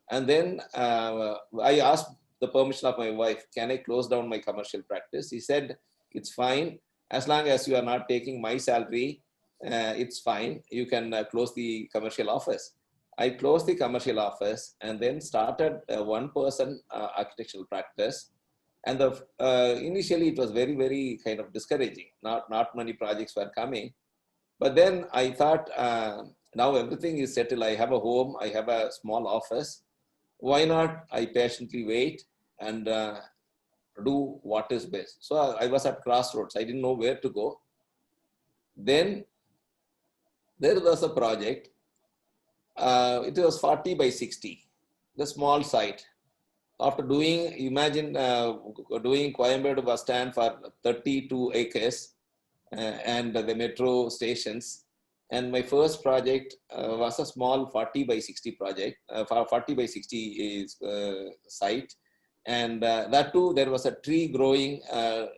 And then I asked the permission of my wife, can I close down my commercial practice? He said, it's fine. As long as you are not taking my salary, it's fine. You can close the commercial office. I closed the commercial office and then started a one-person architectural practice. And initially it was very, very kind of discouraging. Not many projects were coming. But then I thought, now everything is settled. I have a home, I have a small office. Why not I patiently wait and do what is best? So I was at crossroads. I didn't know where to go. Then there was a project. It was 40 by 60, the small site. After doing, imagine doing Coimbatore bus stand for 32 acres and the metro stations. And my first project was a small 40 by 60 project, 40 by 60 is site. And that too, there was a tree growing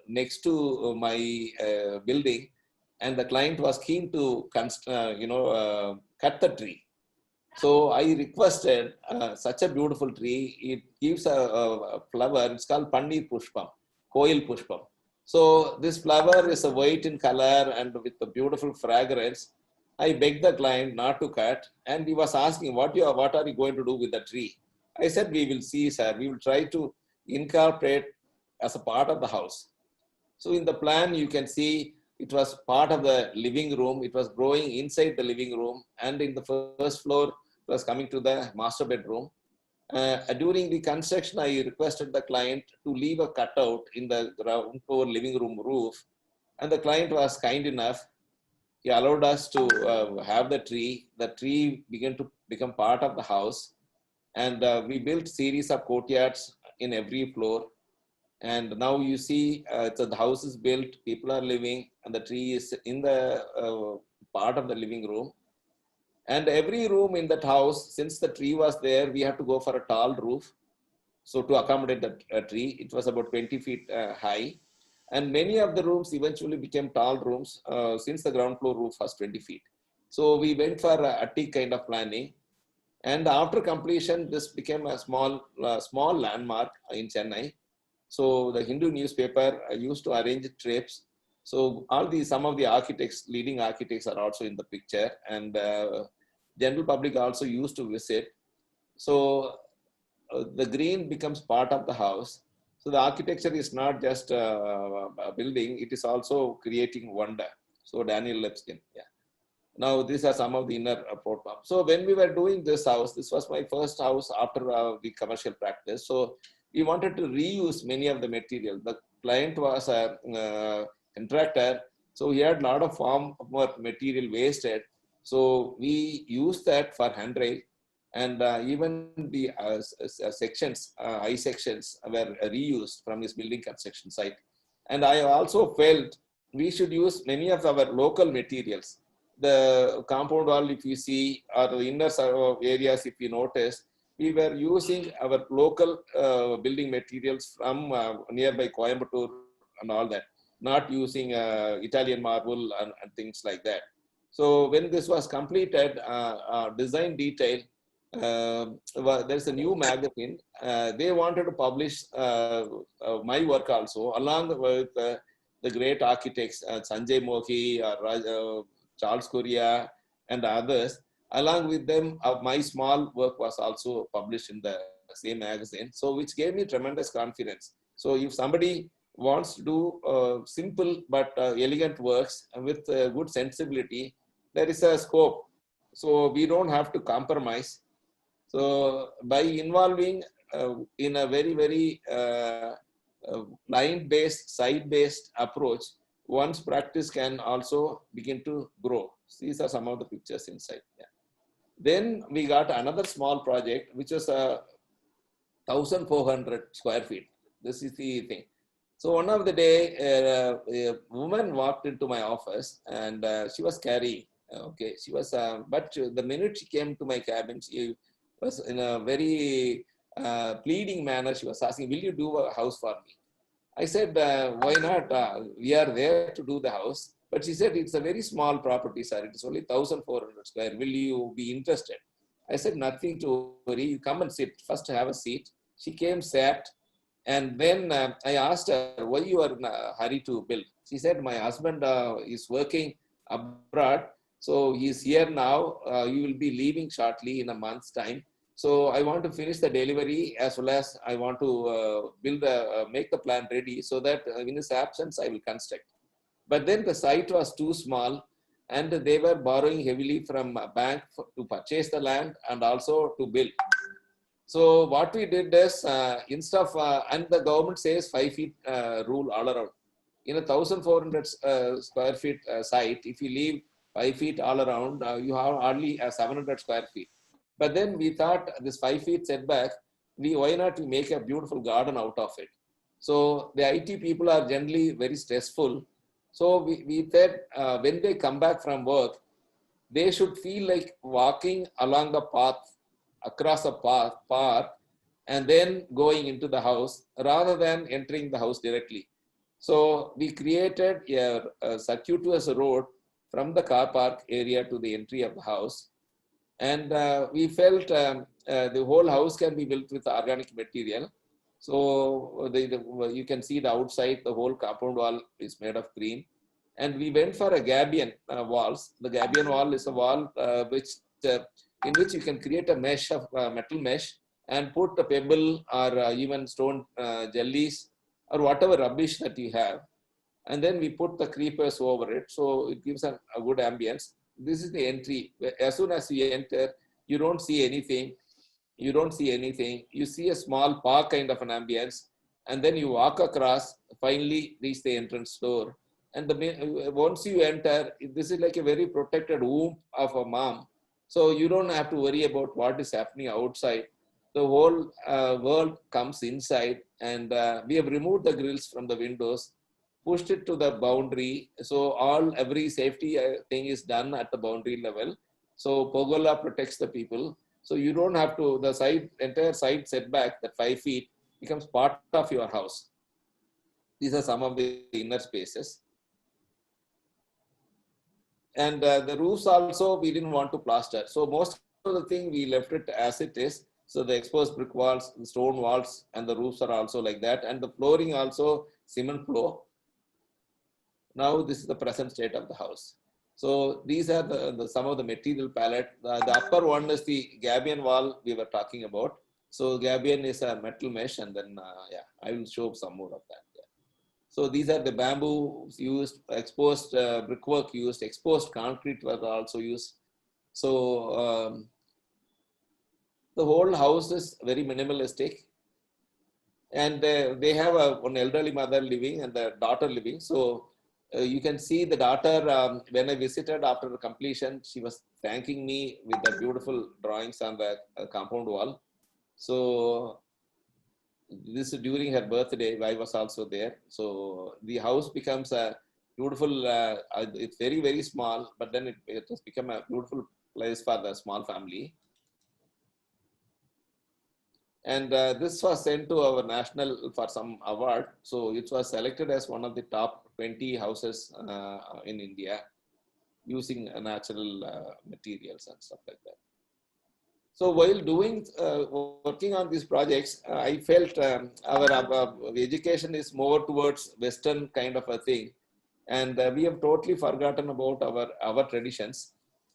next to my building. And the client was keen to cut the tree. So I requested such a beautiful tree. It gives a flower. It's called Panir Pushpam, Koil Pushpam. So this flower is a white in color and with a beautiful fragrance. I begged the client not to cut, and he was asking, what are you going to do with the tree? I said, we will see, sir. We will try to incorporate as a part of the house. So in the plan, you can see it was part of the living room. It was growing inside the living room, and in the first floor, it was coming to the master bedroom. During the construction, I requested the client to leave a cutout in the ground floor living room roof, and the client was kind enough. He allowed us to have the tree. The tree began to become part of the house, and we built series of courtyards in every floor. And now you see, so the house is built, people are living, and the tree is in the part of the living room. And every room in that house, since the tree was there, we had to go for a tall roof. So to accommodate the tree, it was about 20 feet high. And many of the rooms eventually became tall rooms since the ground floor roof was 20 feet. So we went for a attic kind of planning. And after completion, this became a small landmark in Chennai. So the Hindu newspaper used to arrange trips. So some of the architects, leading architects are also in the picture, and general public also used to visit. So the green becomes part of the house. So the architecture is not just a building, it is also creating wonder. So Daniel Lepskin, yeah. Now these are some of the inner photographs. So when we were doing this house, this was my first house after the commercial practice. So we wanted to reuse many of the material. The client was a contractor, so he had a lot of farm work material wasted. So we used that for handrail, and even the sections, high sections were reused from his building construction site. And I also felt we should use many of our local materials. The compound wall, if you see, or the inner areas, if you notice, we were using our local building materials from nearby Coimbatore and all that, not using Italian marble and things like that. So when this was completed, design detail, there's a new magazine. They wanted to publish my work also, along with the great architects, Sanjay Mohi, Charles Correa, and others. Along with them, my small work was also published in the same magazine, so which gave me tremendous confidence. So if somebody wants to do simple but elegant works with good sensibility, there is a scope. So we don't have to compromise. So by involving in a very, very client-based, site-based approach, one's practice can also begin to grow. These are some of the pictures inside. Yeah. Then we got another small project, which was 1,400 square feet. This is the thing. So one of the day, a woman walked into my office, and she was carrying, okay, she was, but the minute she came to my cabin, she was in a very pleading manner. She was asking, will you do a house for me? I said, why not? We are there to do the house. But she said, it's a very small property, sir. It is only 1,400 square. Will you be interested? I said, nothing to worry. You come and sit. First, have a seat. She came, sat. And then I asked her, why you are in a hurry to build? She said, my husband is working abroad. So he's here now. You will be leaving shortly in a month's time. So I want to finish the delivery as well as I want to make the plan ready so that in his absence, I will construct. But then the site was too small and they were borrowing heavily from a bank to purchase the land and also to build. So what we did is instead of, and the government says 5 feet rule all around. In a 1,400 square feet site, if you leave 5 feet all around, you have hardly 700 square feet. But then we thought this 5 feet setback, why not we make a beautiful garden out of it? So the IT people are generally very stressful. So we said when they come back from work, they should feel like walking along the path, across a path, and then going into the house rather than entering the house directly. So we created a circuitous road from the car park area to the entry of the house. And we felt the whole house can be built with organic material. So you can see the outside, the whole compound wall is made of green. And we went for a gabion walls. The gabion wall is a wall in which you can create a mesh of metal mesh and put a pebble or even stone jellies or whatever rubbish that you have. And then we put the creepers over it. So it gives a good ambience. This is the entry. As soon as you enter, you don't see anything. You don't see anything. You see a small park kind of an ambience. And then you walk across, finally reach the entrance door. And once you enter, this is like a very protected womb of a mom. So you don't have to worry about what is happening outside. The whole world comes inside, and we have removed the grills from the windows, pushed it to the boundary. So every safety thing is done at the boundary level. So pergola protects the people. So you don't have to, entire side setback, that 5 feet becomes part of your house. These are some of the inner spaces. And the roofs also, we didn't want to plaster. So most of the thing we left it as it is. So the exposed brick walls, the stone walls, and the roofs are also like that. And the flooring also cement floor. Now this is the present state of the house. So these are some of the material palette. The upper one is the gabion wall we were talking about. So gabion is a metal mesh, and then I will show some more of that. Yeah. So these are the bamboo used, exposed brickwork used, exposed concrete was also used. So the whole house is very minimalistic. And they have one elderly mother living and the daughter living. So you can see the daughter, when I visited after the completion, she was thanking me with the beautiful drawings on the compound wall. So this is during her birthday, I was also there. So the house becomes a beautiful, it's very, very small, but then it has become a beautiful place for the small family. And this was sent to our national for some award. So it was selected as one of the top 20 houses in India using natural materials and stuff like that. So while working on these projects, I felt our education is more towards Western kind of a thing. And we have totally forgotten about our traditions.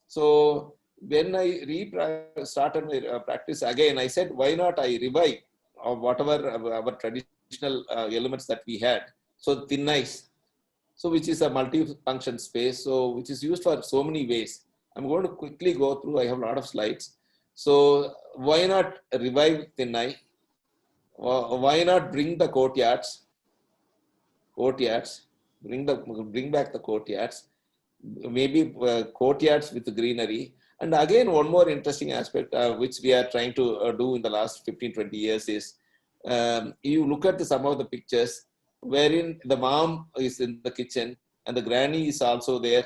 So when I started my practice again, I said, why not I revive whatever our traditional elements that we had. So thin ice, so which is a multi-function space, so which is used for so many ways. I'm going to quickly go through, I have a lot of slides. So why not revive thin ice? Why not bring the courtyards, bring back the courtyards, maybe courtyards with greenery. And again, one more interesting aspect which we are trying to do in the last 15-20 years is you look at some of the pictures wherein the mom is in the kitchen and the granny is also there,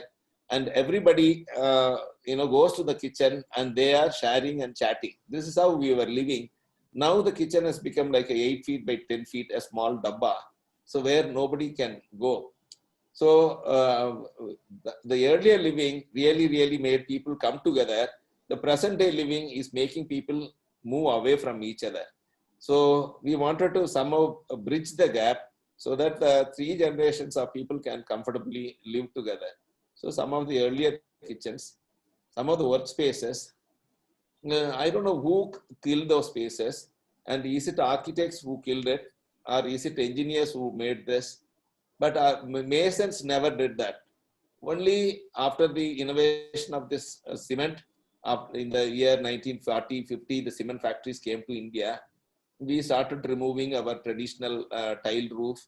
and everybody goes to the kitchen and they are sharing and chatting. This is how we were living. Now the kitchen has become like a 8 feet by 10 feet, a small dabba, so where nobody can go. So the earlier living really made people come together the present day living is making people move away from each other. So we wanted to somehow bridge the gap so that the three generations of people can comfortably live together. So some of the earlier kitchens, some of the workspaces, I don't know who killed those spaces, and is it architects who killed it, or is it engineers who made this? But masons never did that. Only after the innovation of this cement, in the year 1940, 50, the cement factories came to India. We started removing our traditional tile roof.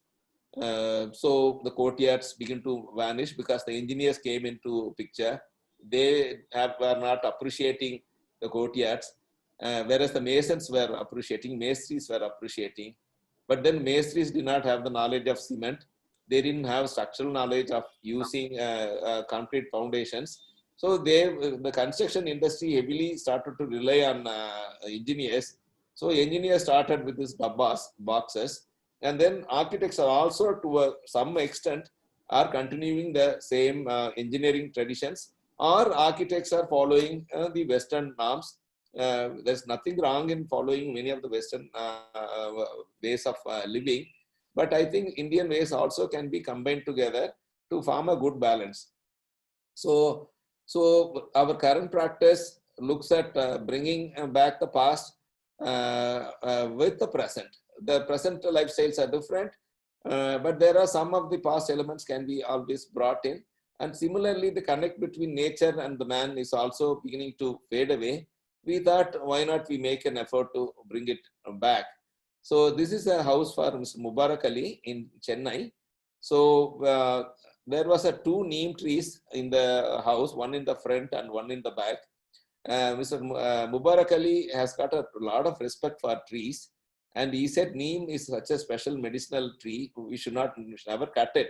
So the courtyards begin to vanish because the engineers came into picture. They were not appreciating the courtyards, whereas the masons were appreciating, masons were appreciating. But then masons did not have the knowledge of cement. They didn't have structural knowledge of using concrete foundations. So the construction industry heavily started to rely on engineers. So engineers started with these boxes, and then architects are also to some extent are continuing the same engineering traditions, or architects are following the Western norms. There's nothing wrong in following many of the Western ways of living, but I think Indian ways also can be combined together to form a good balance. So our current practice looks at bringing back the past with the present. The present lifestyles are different, but there are some of the past elements can be always brought in. And similarly, the connect between nature and the man is also beginning to fade away. We thought, why not we make an effort to bring it back? So this is a house for Mr. Mubarak Ali in Chennai. So there was a two neem trees in the house, one in the front and one in the back. Mr. Mubarak Ali has got a lot of respect for trees, and he said neem is such a special medicinal tree, we should never cut it.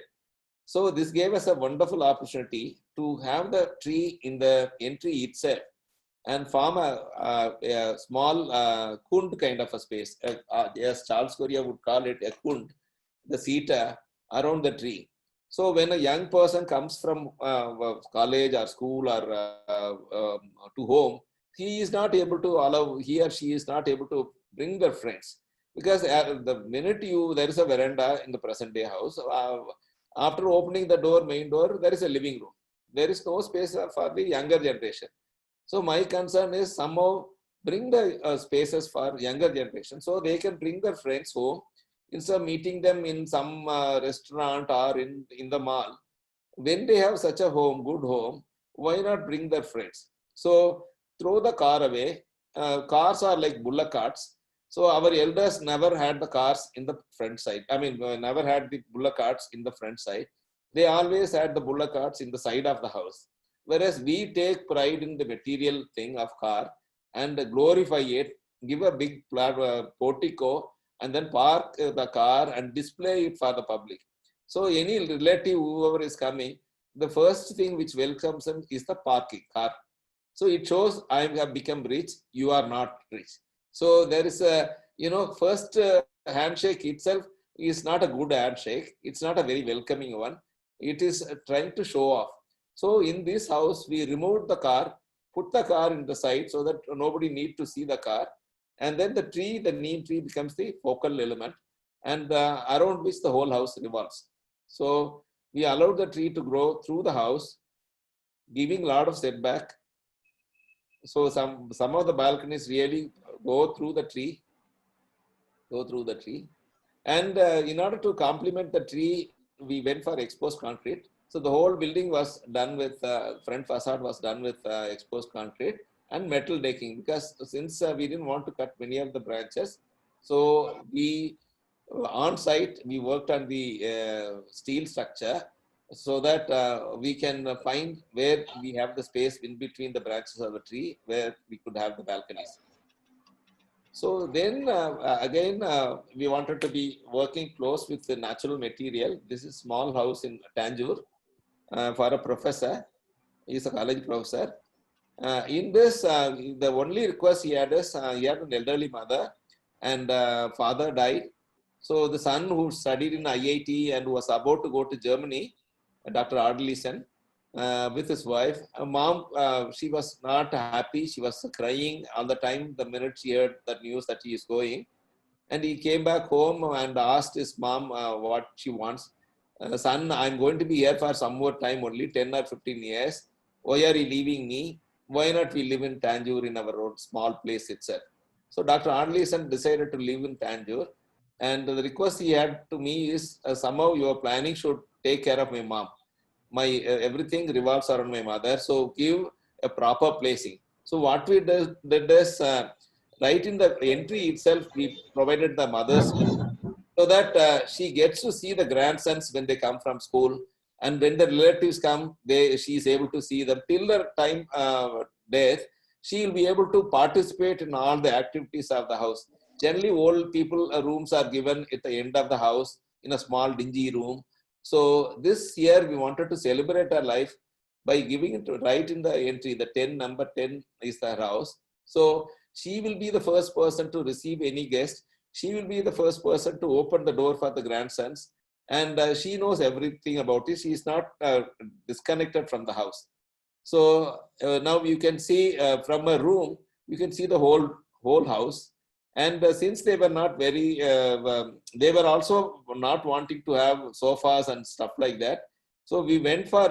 So this gave us a wonderful opportunity to have the tree in the entry itself and form a small kund kind of a space. As Charles Correa would call it, a kund, the seat around the tree. So when a young person comes from college or school or to home, he is not able to allow, he or she is not able to bring their friends, because the minute there is a veranda in the present day house, after opening the door, main door, there is a living room. There is no space for the younger generation. So my concern is somehow bring the spaces for younger generation so they can bring their friends home instead of meeting them in some restaurant or in the mall. When they have such a home, good home, why not bring their friends? So throw the car away. Cars are like bullock carts. So our elders never had the cars in the front side. I mean, never had the bullock carts in the front side. They always had the bullock carts in the side of the house. Whereas we take pride in the material thing of car and glorify it, give a big portico, and then park the car and display it for the public. So any relative, whoever is coming, the first thing which welcomes them is the parking car. So it shows I have become rich, you are not rich. So there is a, first handshake itself is not a good handshake. It's not a very welcoming one. It is trying to show off. So in this house, we removed the car, put the car in the side so that nobody need to see the car. And then the tree, the neem tree becomes the focal element, and around which the whole house revolves. So we allowed the tree to grow through the house, giving a lot of setback. So some of the balconies really go through the tree. And in order to complement the tree, we went for exposed concrete. So the whole building was done with, front facade was done with exposed concrete and metal decking, because since we didn't want to cut many of the branches, so we on site we worked on the steel structure so that we can find where we have the space in between the branches of the tree where we could have the balconies. So then again, we wanted to be working close with the natural material. This is small house in Tanjore for a professor. He's a college professor. In this, the only request he had is he had an elderly mother, and father died. So the son who studied in IIT and was about to go to Germany, Dr. Adelison, with his wife. Mom, she was not happy. She was crying all the time the minute she heard the news that he is going. And he came back home and asked his mom what she wants. Son, I'm going to be here for some more time, only 10 or 15 years. Why are you leaving me? Why not we live in Tanjore in our own small place itself? So Dr. Arnleyson decided to live in Tanjore. And the request he had to me is somehow your planning should take care of my mom. My everything revolves around my mother. So give a proper placing. So what we did is right in the entry itself, we provided the mother's room so that she gets to see the grandsons when they come from school, and when the relatives come, she is able to see them till the time death. She will be able to participate in all the activities of the house. Generally, old people rooms are given at the end of the house in a small dingy room. So this year we wanted to celebrate her life by giving it right in the entry. The 10 number 10 is her house. So she will be the first person to receive any guest. She will be the first person to open the door for the grandsons, and she knows everything about it. She is not disconnected from the house. So now you can see from a room, you can see the whole house. And since they were not very, they were also not wanting to have sofas and stuff like that. So we went for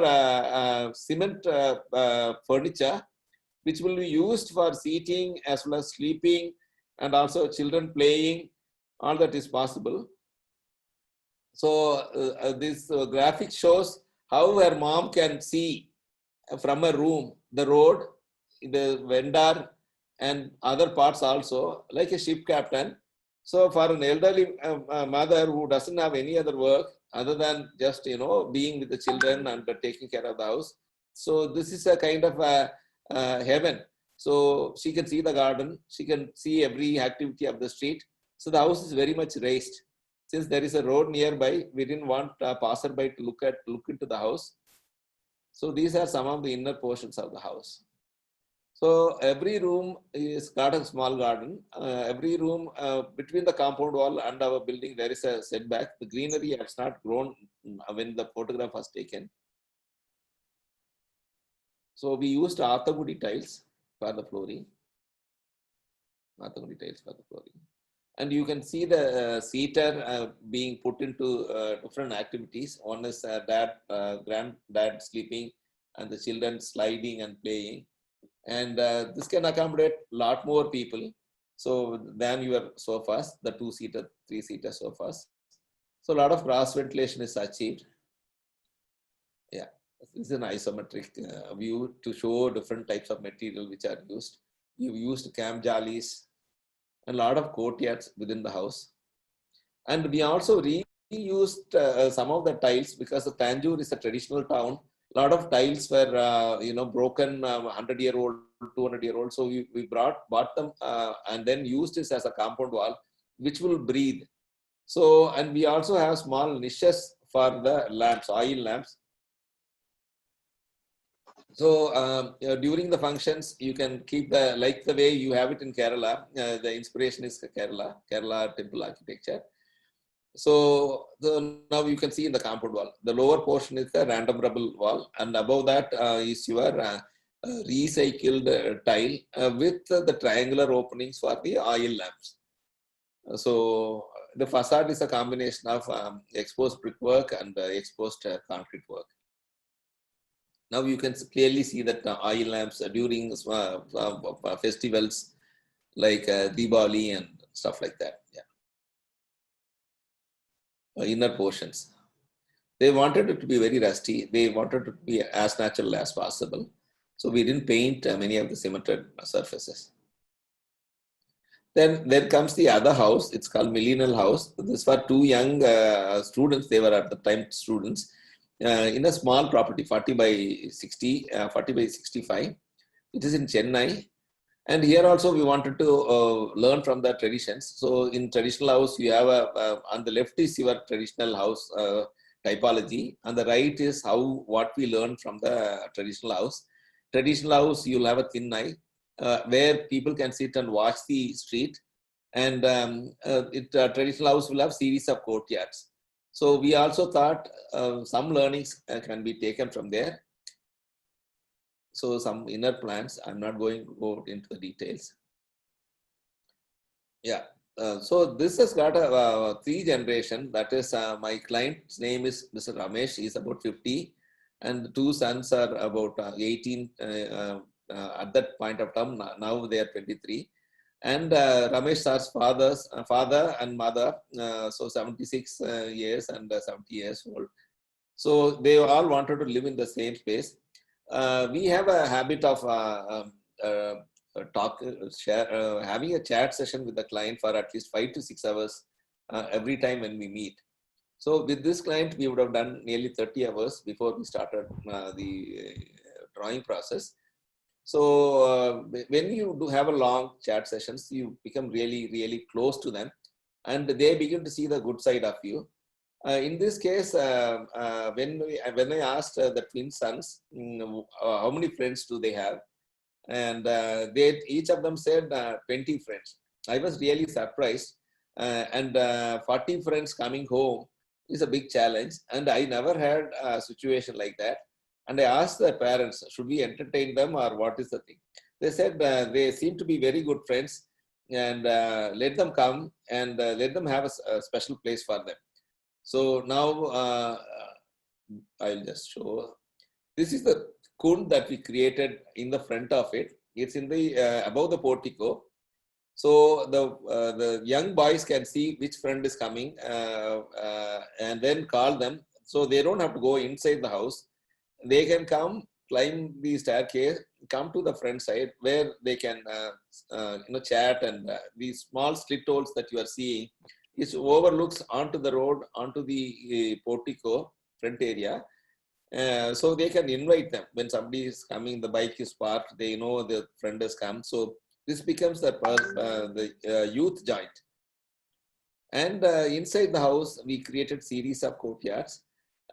cement furniture, which will be used for seating as well as sleeping, and also children playing. All that is possible. So this graphic shows how her mom can see from a room the road, the vendor, and other parts also, like a ship captain. So for an elderly mother who doesn't have any other work other than just being with the children and taking care of the house, so this is a kind of a heaven. So she can see the garden, she can see every activity of the street. So the house is very much raised. Since there is a road nearby, we didn't want a passerby to look into the house. So these are some of the inner portions of the house. So every room is got a small garden. Every room between the compound wall and our building, there is a setback. The greenery has not grown when the photograph was taken. So we used Arthagudi tiles for the flooring. Arthagudi tiles for the flooring. And you can see the seater being put into different activities. One is granddad sleeping and the children sliding and playing. And this can accommodate a lot more people. So than your sofas, the 2-seater, 3-seater sofas. So a lot of cross ventilation is achieved. Yeah, this is an isometric view to show different types of material which are used. You've used cam jalis, a lot of courtyards within the house. And we also reused some of the tiles because the Tanjore is a traditional town. A lot of tiles were, broken, 100-year-old, 200-year-old. So we bought them and then used this as a compound wall, which will breathe. So, and we also have small niches for the lamps, oil lamps. So during the functions, you can keep like the way you have it in Kerala. The inspiration is Kerala temple architecture. So now you can see in the compound wall, the lower portion is the random rubble wall, and above that is your recycled tile with the triangular openings for the oil lamps. So the facade is a combination of exposed brickwork and exposed concrete work. Now you can clearly see that oil lamps during festivals like Diwali and stuff like that. Yeah. Inner portions. They wanted it to be very rusty. They wanted it to be as natural as possible. So we didn't paint many of the cemented surfaces. Then there comes the other house. It's called Millennial House. This were two young students. They were at the time students in a small property, 40 by 60, 40 by 65. It is in Chennai. And here also we wanted to learn from the traditions. So in traditional house, you have on the left is your traditional house typology. On the right is what we learned from the traditional house. Traditional house, you'll have a thin eye where people can sit and watch the street. And traditional house will have series of courtyards. So we also thought some learnings can be taken from there. So some inner plans, I'm not going to go into the details. Yeah. So this has got a three generation. That is, my client's name is Mr. Ramesh. He's about 50, and the two sons are about 18 at that point of time. Now they are 23. And Ramesh sir's father and mother, so 76 years and 70 years old. So they all wanted to live in the same space. We have a habit of having a chat session with the client for at least 5 to 6 hours every time when we meet. So with this client, we would have done nearly 30 hours before we started the drawing process. So when you do have a long chat sessions, you become really, really close to them, and they begin to see the good side of you. In this case, when I asked the twin sons, how many friends do they have, and they each of them said 20 friends. I was really surprised, and 40 friends coming home is a big challenge, and I never had a situation like that. And I asked the parents, should we entertain them or what is the thing? They said they seem to be very good friends, and let them come and let them have a special place for them. So now I'll just show. This is the kund that we created in the front of it. It's in the above the portico. So the young boys can see which friend is coming and then call them. So they don't have to go inside the house. They can come, climb the staircase, come to the front side where they can chat, and these small slit holes that you are seeing, it overlooks onto the road, onto the portico front area. So they can invite them when somebody is coming, the bike is parked, they know the friend has come. So this becomes the youth joint. And inside the house, we created series of courtyards,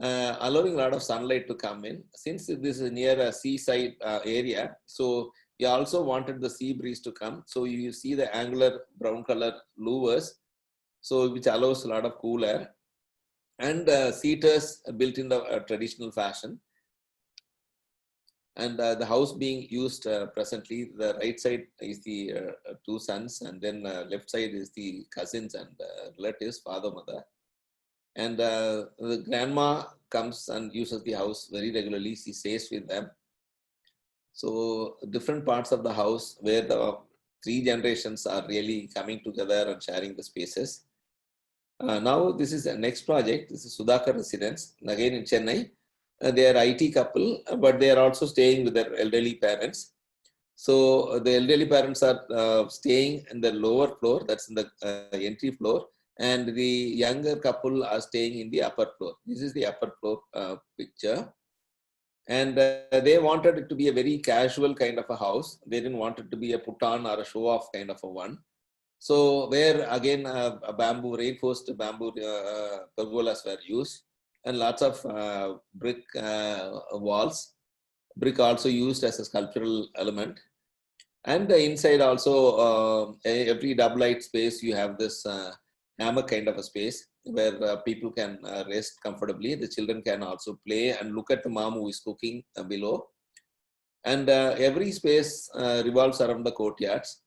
allowing a lot of sunlight to come in. Since this is near a seaside area, so we also wanted the sea breeze to come. So you see the angular brown color louvers, so which allows a lot of cool air, and seaters built in the traditional fashion. And the house being used presently, the right side is the two sons, and then left side is the cousins and relatives, father, mother. And the grandma comes and uses the house very regularly. She stays with them. So different parts of the house where the three generations are really coming together and sharing the spaces. Now this is the next project. This is Sudhakar Residence, again in Chennai. They are IT couple, but they are also staying with their elderly parents. So the elderly parents are staying in the lower floor, that's in the entry floor, and the younger couple are staying in the upper floor. This is the upper floor picture. And they wanted it to be a very casual kind of a house. They didn't want it to be a put on or a show off kind of a one. So where again a bamboo, reinforced bamboo pergolas were used, and lots of brick walls. Brick also used as a sculptural element. And inside also, every double light space, you have this hammock kind of a space where people can rest comfortably. The children can also play and look at the mom who is cooking below. And every space revolves around the courtyards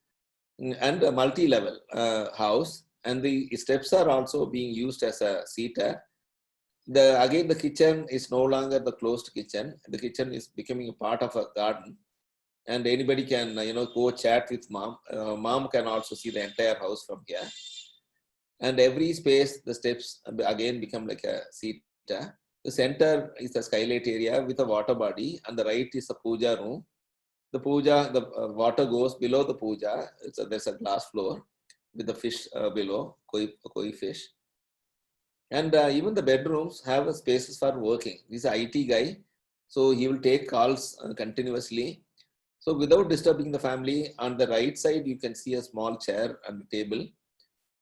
and a multi-level house. And the steps are also being used as a seater. Again, the kitchen is no longer the closed kitchen. The kitchen is becoming a part of a garden. And anybody can, go chat with mom. Mom can also see the entire house from here. And every space, the steps again become like a seater. The center is the skylight area with a water body, and the right is the puja room. The puja, the water goes below the puja. There's a glass floor with the fish below, koi fish. And even the bedrooms have spaces for working. This is an IT guy, so he will take calls continuously. So without disturbing the family, on the right side, you can see a small chair and table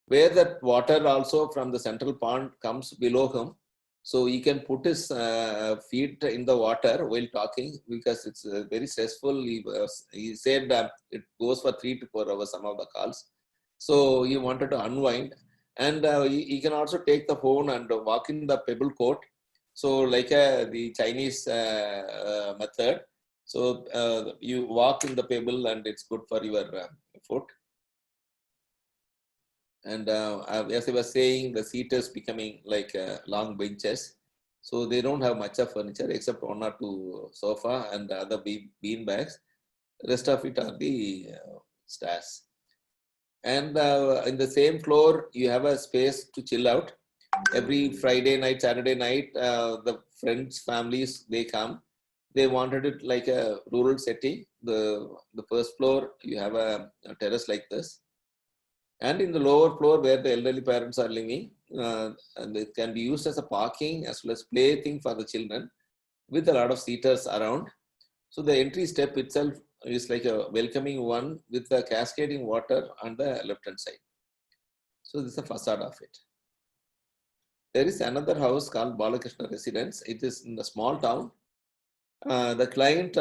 where that water also from the central pond comes below him. So he can put his feet in the water while talking, because it's very stressful. He said that it goes for 3 to 4 hours, some of the calls. So he wanted to unwind. And he can also take the phone and walk in the pebble court. So like the Chinese method. So you walk in the pebble and it's good for your foot. And as I was saying, the seaters becoming like long benches. So they don't have much of furniture except one or two sofa and the other bean bags. The rest of it are the stairs. And in the same floor, you have a space to chill out. Every Friday night, Saturday night, the friends, families, they come. They wanted it like a rural setting. The first floor, you have a terrace like this. And in the lower floor where the elderly parents are living, and it can be used as a parking as well as plaything for the children with a lot of seaters around. So the entry step itself is like a welcoming one with the cascading water on the left hand side. So this is the facade of it. There is another house called Balakrishna Residence. It is in a small town. The client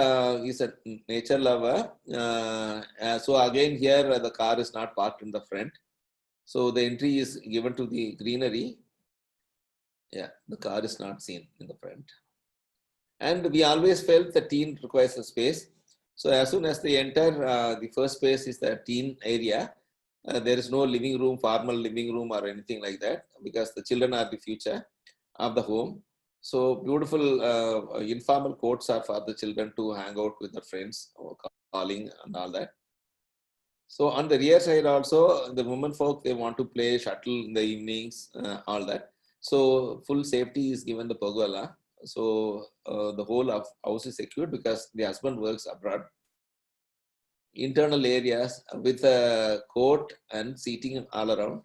is a nature lover. So again here the car is not parked in the front. So the entry is given to the greenery. Yeah, the car is not seen in the front. And we always felt the teen requires a space. So as soon as they enter, the first space is the teen area. There is no living room, formal living room or anything like that because the children are the future of the home. So beautiful informal courts are for the children to hang out with their friends, or calling and all that. So on the rear side also, the women folk, they want to play shuttle in the evenings, all that. So full safety is given the pergola. So the whole of house is secured because the husband works abroad. Internal areas with a court and seating all around.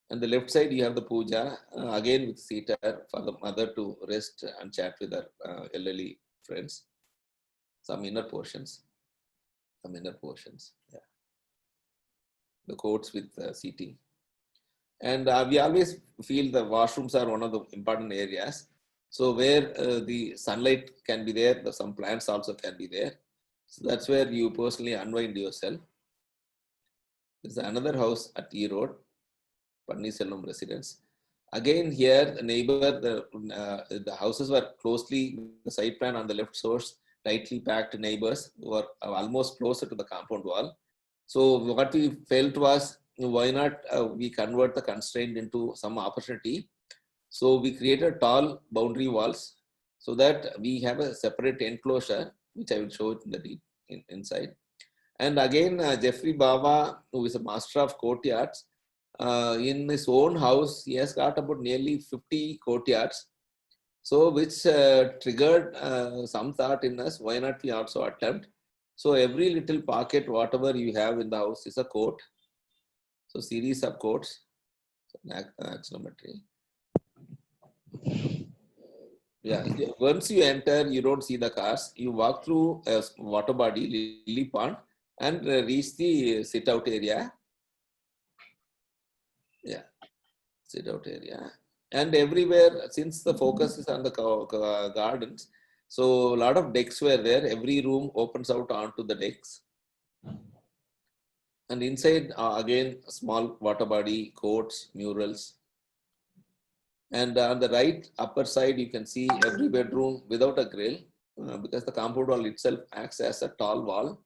And the left side, you have the puja, again with seater for the mother to rest and chat with her elderly friends. Some inner portions. Yeah. The courts with seating. And we always feel the washrooms are one of the important areas. So where the sunlight can be there, some plants also can be there. So that's where you personally unwind yourself. There's another house at E Road, Panniselvam Residence. Again here, the neighbor, the houses were closely, the side plan on the left source, tightly packed neighbors who were almost closer to the compound wall. So what we felt was, why not we convert the constraint into some opportunity. So we created tall boundary walls so that we have a separate enclosure, which I will show it in the inside. And again, Jeffrey Baba, who is a master of courtyards, in his own house, he has got about nearly 50 courtyards. So which triggered some thought in us, why not we also attempt? So every little pocket, whatever you have in the house is a court. So series of courts, axonometry. Yeah, once you enter, you don't see the cars. You walk through a water body, lily pond, and reach the sit out area. Yeah, sit out area. And everywhere, since the focus is on the gardens, so a lot of decks were there. Every room opens out onto the decks. And inside, again, a small water body, courts, murals. And on the right upper side, you can see every bedroom without a grill because the compound wall itself acts as a tall wall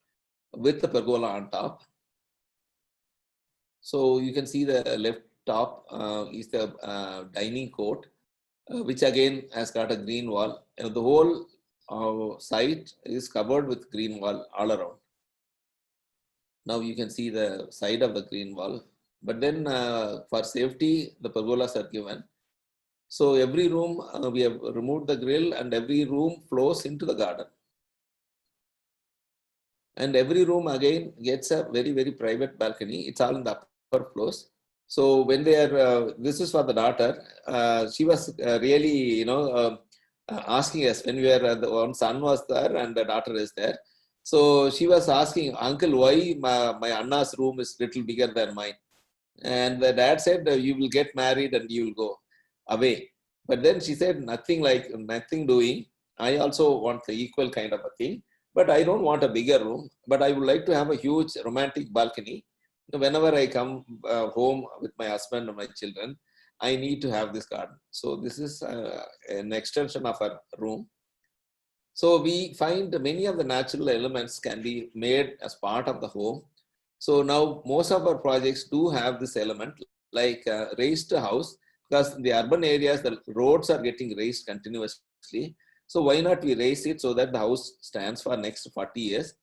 with the pergola on top. So you can see the left top is the dining court, which again has got a green wall. And the whole site is covered with green wall all around. Now you can see the side of the green wall. But then for safety, the pergolas are given. So every room, we have removed the grill and every room flows into the garden. And every room again gets a very, very private balcony. It's all in the upper floors. So when they are, this is for the daughter, she was really, asking us when we were, the one son was there and the daughter is there. So she was asking, uncle, why my Anna's room is little bigger than mine? And the dad said, you will get married and you will go away. But then she said, nothing doing. I also want the equal kind of a thing, but I don't want a bigger room, but I would like to have a huge romantic balcony. Whenever I come home with my husband and my children, I need to have this garden. So this is an extension of our room. So we find many of the natural elements can be made as part of the home. So now most of our projects do have this element like raised house, because in the urban areas, the roads are getting raised continuously. So why not we raise it so that the house stands for next 40 years.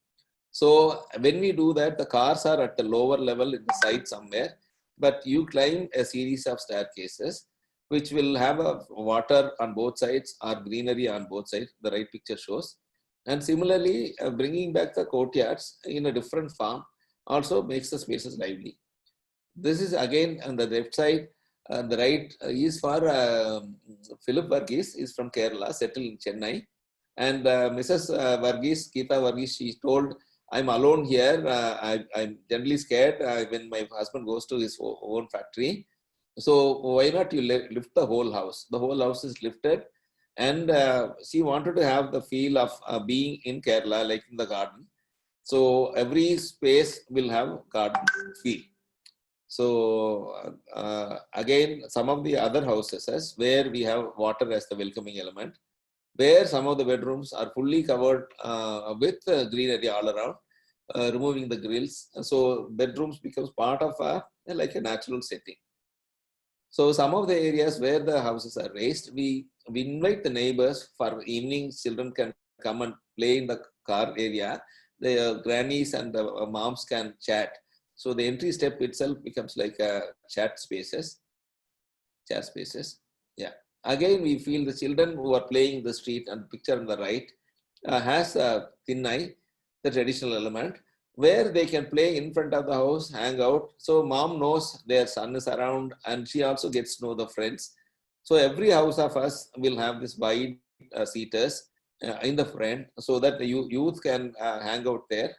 So when we do that, the cars are at the lower level in the side somewhere, but you climb a series of staircases which will have a water on both sides or greenery on both sides, the right picture shows. And similarly, bringing back the courtyards in a different form also makes the spaces lively. This is again on the left side. The right is for Philip Varghese, is from Kerala, settled in Chennai. And Mrs. Varghese, Geeta Varghese, she told, I'm alone here. I'm generally scared when my husband goes to his own factory. So why not you lift the whole house? The whole house is lifted. And she wanted to have the feel of being in Kerala, like in the garden. So every space will have garden feel. So again, some of the other houses where we have water as the welcoming element, where some of the bedrooms are fully covered with greenery all around, removing the grills. So bedrooms becomes part of like a natural setting. So some of the areas where the houses are raised, we invite the neighbors for evening. Children can come and play in the car area. The grannies and the moms can chat. So the entry step itself becomes like a chat spaces. Yeah. Again, we feel the children who are playing in the street, and picture on the right has a thin eye, the traditional element, where they can play in front of the house, hang out. So mom knows their son is around, and she also gets to know the friends. So every house of us will have this wide seaters in the front, so that the youth can hang out there.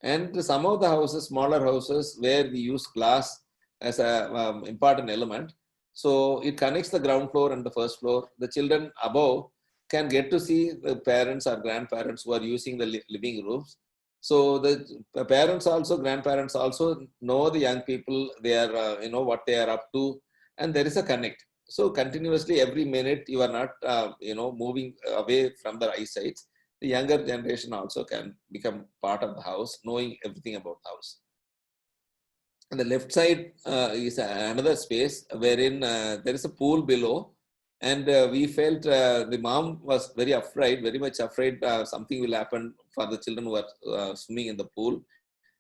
And some of the houses, smaller houses, where we use glass as a important element. So it connects the ground floor and the first floor. The children above can get to see the parents or grandparents who are using the living rooms. So the parents also, grandparents also know the young people, they are, what they are up to, and there is a connect. So continuously every minute you are not, moving away from the eyesight. The younger generation also can become part of the house, knowing everything about the house. And the left side is another space wherein there is a pool below. And we felt the mom was very much afraid something will happen for the children who are swimming in the pool.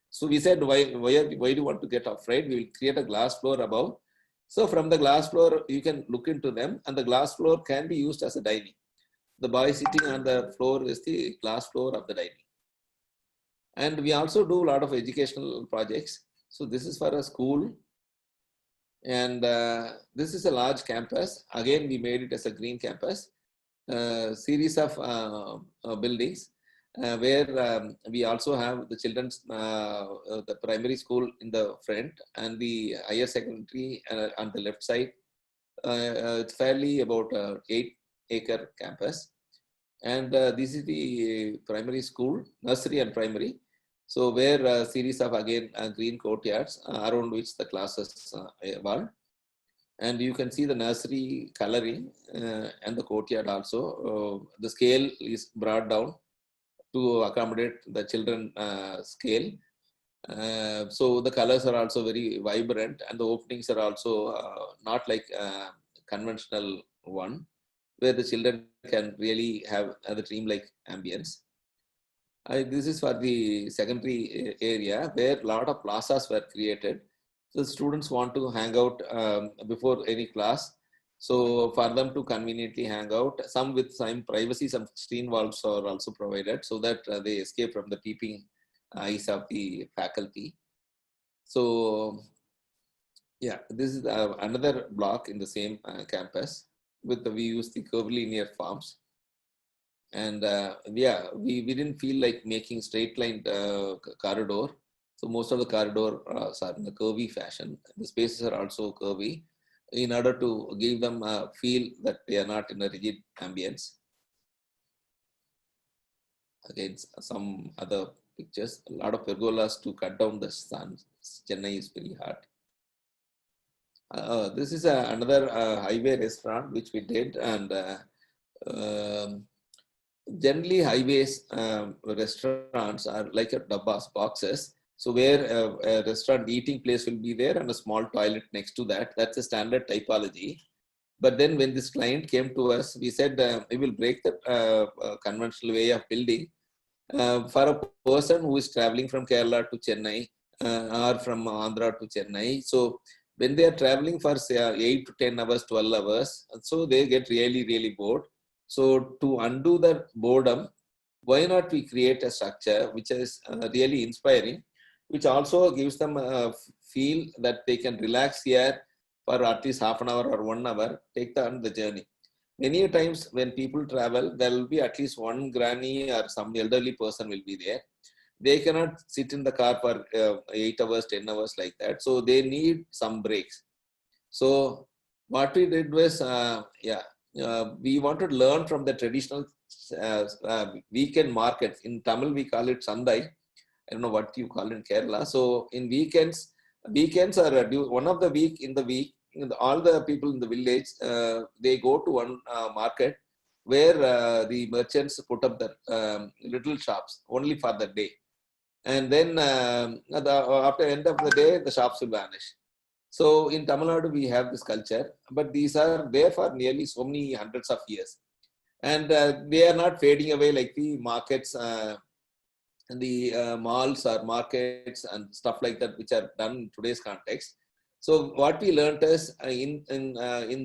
So we said, why do you want to get afraid? We will create a glass floor above. So from the glass floor, you can look into them, and the glass floor can be used as a dining. The boy sitting on the floor is the glass floor of the dining. And we also do a lot of educational projects. So this is for a school. And this is a large campus. Again, we made it as a green campus. Series of buildings where we also have the children's, the primary school in the front, and the higher secondary on the left side. It's fairly about 8-acre campus. And this is the primary school, nursery and primary. So where a series of again green courtyards around which the classes were. And you can see the nursery coloring and the courtyard also. The scale is brought down to accommodate the children scale. So the colors are also very vibrant, and the openings are also not like conventional one, where the children can really have the dreamlike ambience. This is for the secondary area where a lot of plazas were created. So students want to hang out before any class. So for them to conveniently hang out, some with some privacy, some screen walls are also provided so that they escape from the peeping eyes of the faculty. So yeah, this is another block in the same campus with we use the curvilinear forms. And yeah, we didn't feel like making straight line corridor. So most of the corridor are in the curvy fashion. The spaces are also curvy in order to give them a feel that they are not in a rigid ambience. Again, some other pictures, a lot of pergolas to cut down the sun. Chennai is very hot. This is another highway restaurant which we did, and Generally, highways restaurants are like a dabbas, boxes. So where a restaurant eating place will be there and a small toilet next to that. That's a standard typology. But then when this client came to us, we said we will break the conventional way of building for a person who is traveling from Kerala to Chennai or from Andhra to Chennai. So when they are traveling for say 8 to 10 hours, 12 hours, so they get really, really bored. So to undo that boredom, why not we create a structure which is really inspiring, which also gives them a feel that they can relax here for at least half an hour or 1 hour, take on the journey. Many times when people travel, there will be at least one granny or some elderly person will be there. They cannot sit in the car for 8 hours, 10 hours like that. So they need some breaks. So what we did was, we wanted to learn from the traditional weekend markets. In Tamil, we call it Sandai. I don't know what you call it in Kerala. So in weekends are one of the week in the week. All the people in the village, they go to one market where the merchants put up the little shops only for the day. And then after end of the day, the shops will vanish. So in Tamil Nadu, we have this culture, but these are there for nearly so many hundreds of years. And they are not fading away like the markets, the malls or markets and stuff like that, which are done in today's context. So what we learned is in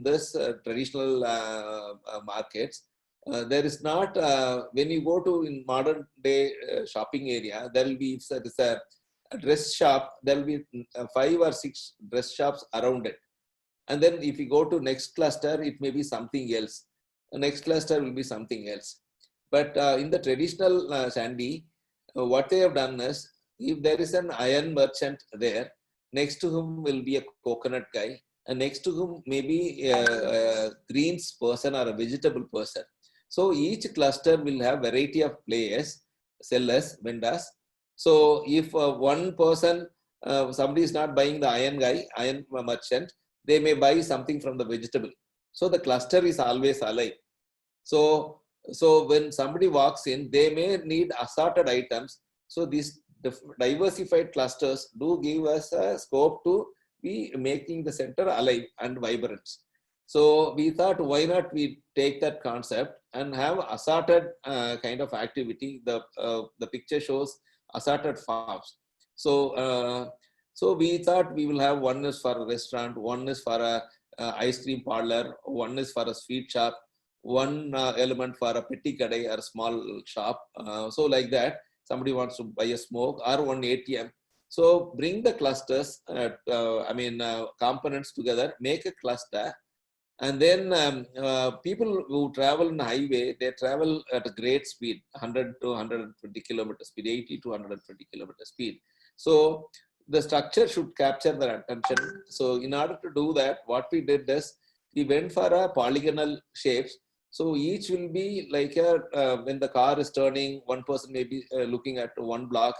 this traditional markets, there is not, when you go to in modern day shopping area, there will be, if there is a dress shop, there will be 5 or 6 dress shops around it. And then if you go to next cluster, it may be something else. The next cluster will be something else. But in the traditional Sandy, what they have done is, if there is an iron merchant there, next to whom will be a coconut guy, and next to whom maybe a greens person or a vegetable person. So each cluster will have variety of players, sellers, vendors. So if one person, somebody is not buying the iron merchant, they may buy something from the vegetable. So the cluster is always alive. So when somebody walks in, they may need assorted items. So these diversified clusters do give us a scope to be making the center alive and vibrant. So we thought, why not we take that concept and have assorted kind of activity. The picture shows assorted farms. So we thought we will have one is for a restaurant, one is for a ice cream parlor, one is for a sweet shop, one element for a petty kadai or a small shop. So like that, somebody wants to buy a smoke or one ATM. So bring the clusters, components together, make a cluster. And then people who travel in the highway, they travel at a great speed, 100 to 120 kilometer speed, 80 to 120 kilometer speed. So the structure should capture their attention. So in order to do that, what we did is, we went for a polygonal shapes. So each will be like when the car is turning, one person may be looking at one block,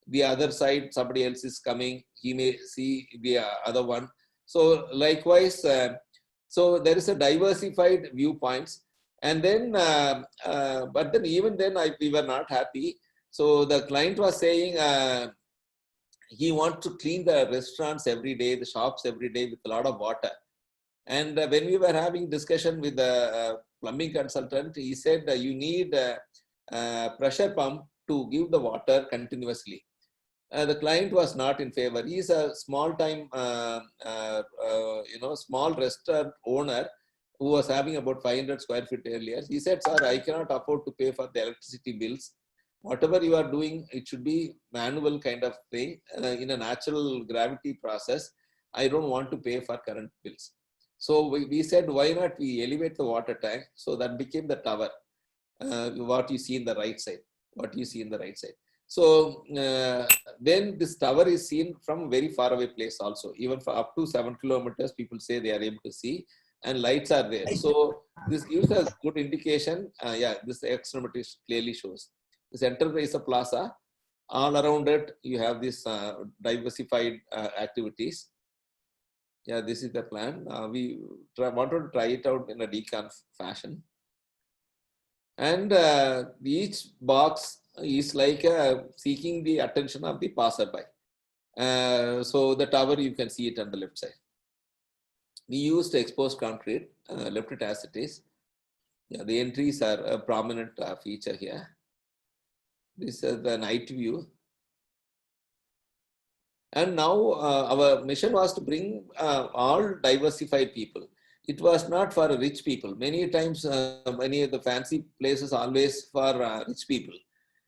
the other side, somebody else is coming, he may see the other one. So likewise, so there is a diversified viewpoints. And then, but then even then we were not happy. So the client was saying he wants to clean the restaurants every day, the shops every day with a lot of water. And when we were having discussion with the plumbing consultant, he said you need a pressure pump to give the water continuously. The client was not in favor. He is a small time, small restaurant owner who was having about 500 square feet earlier. He said, sir, I cannot afford to pay for the electricity bills. Whatever you are doing, it should be manual kind of thing in a natural gravity process. I don't want to pay for current bills. So we said, why not we elevate the water tank? So that became the tower, what you see in the right side, So then this tower is seen from very far away place also, even for up to 7 kilometers, people say they are able to see, and lights are there. So this gives us good indication. This extremity clearly shows. The center is a plaza. All around it, you have this diversified activities. Yeah, this is the plan. We wanted to try it out in a decon fashion. And each box is like seeking the attention of the passerby. So the tower, you can see it on the left side. We used exposed concrete, left it as it is. Yeah, the entries are a prominent feature here. This is the night view. And now our mission was to bring all diversified people. It was not for rich people. Many times, many of the fancy places always for rich people.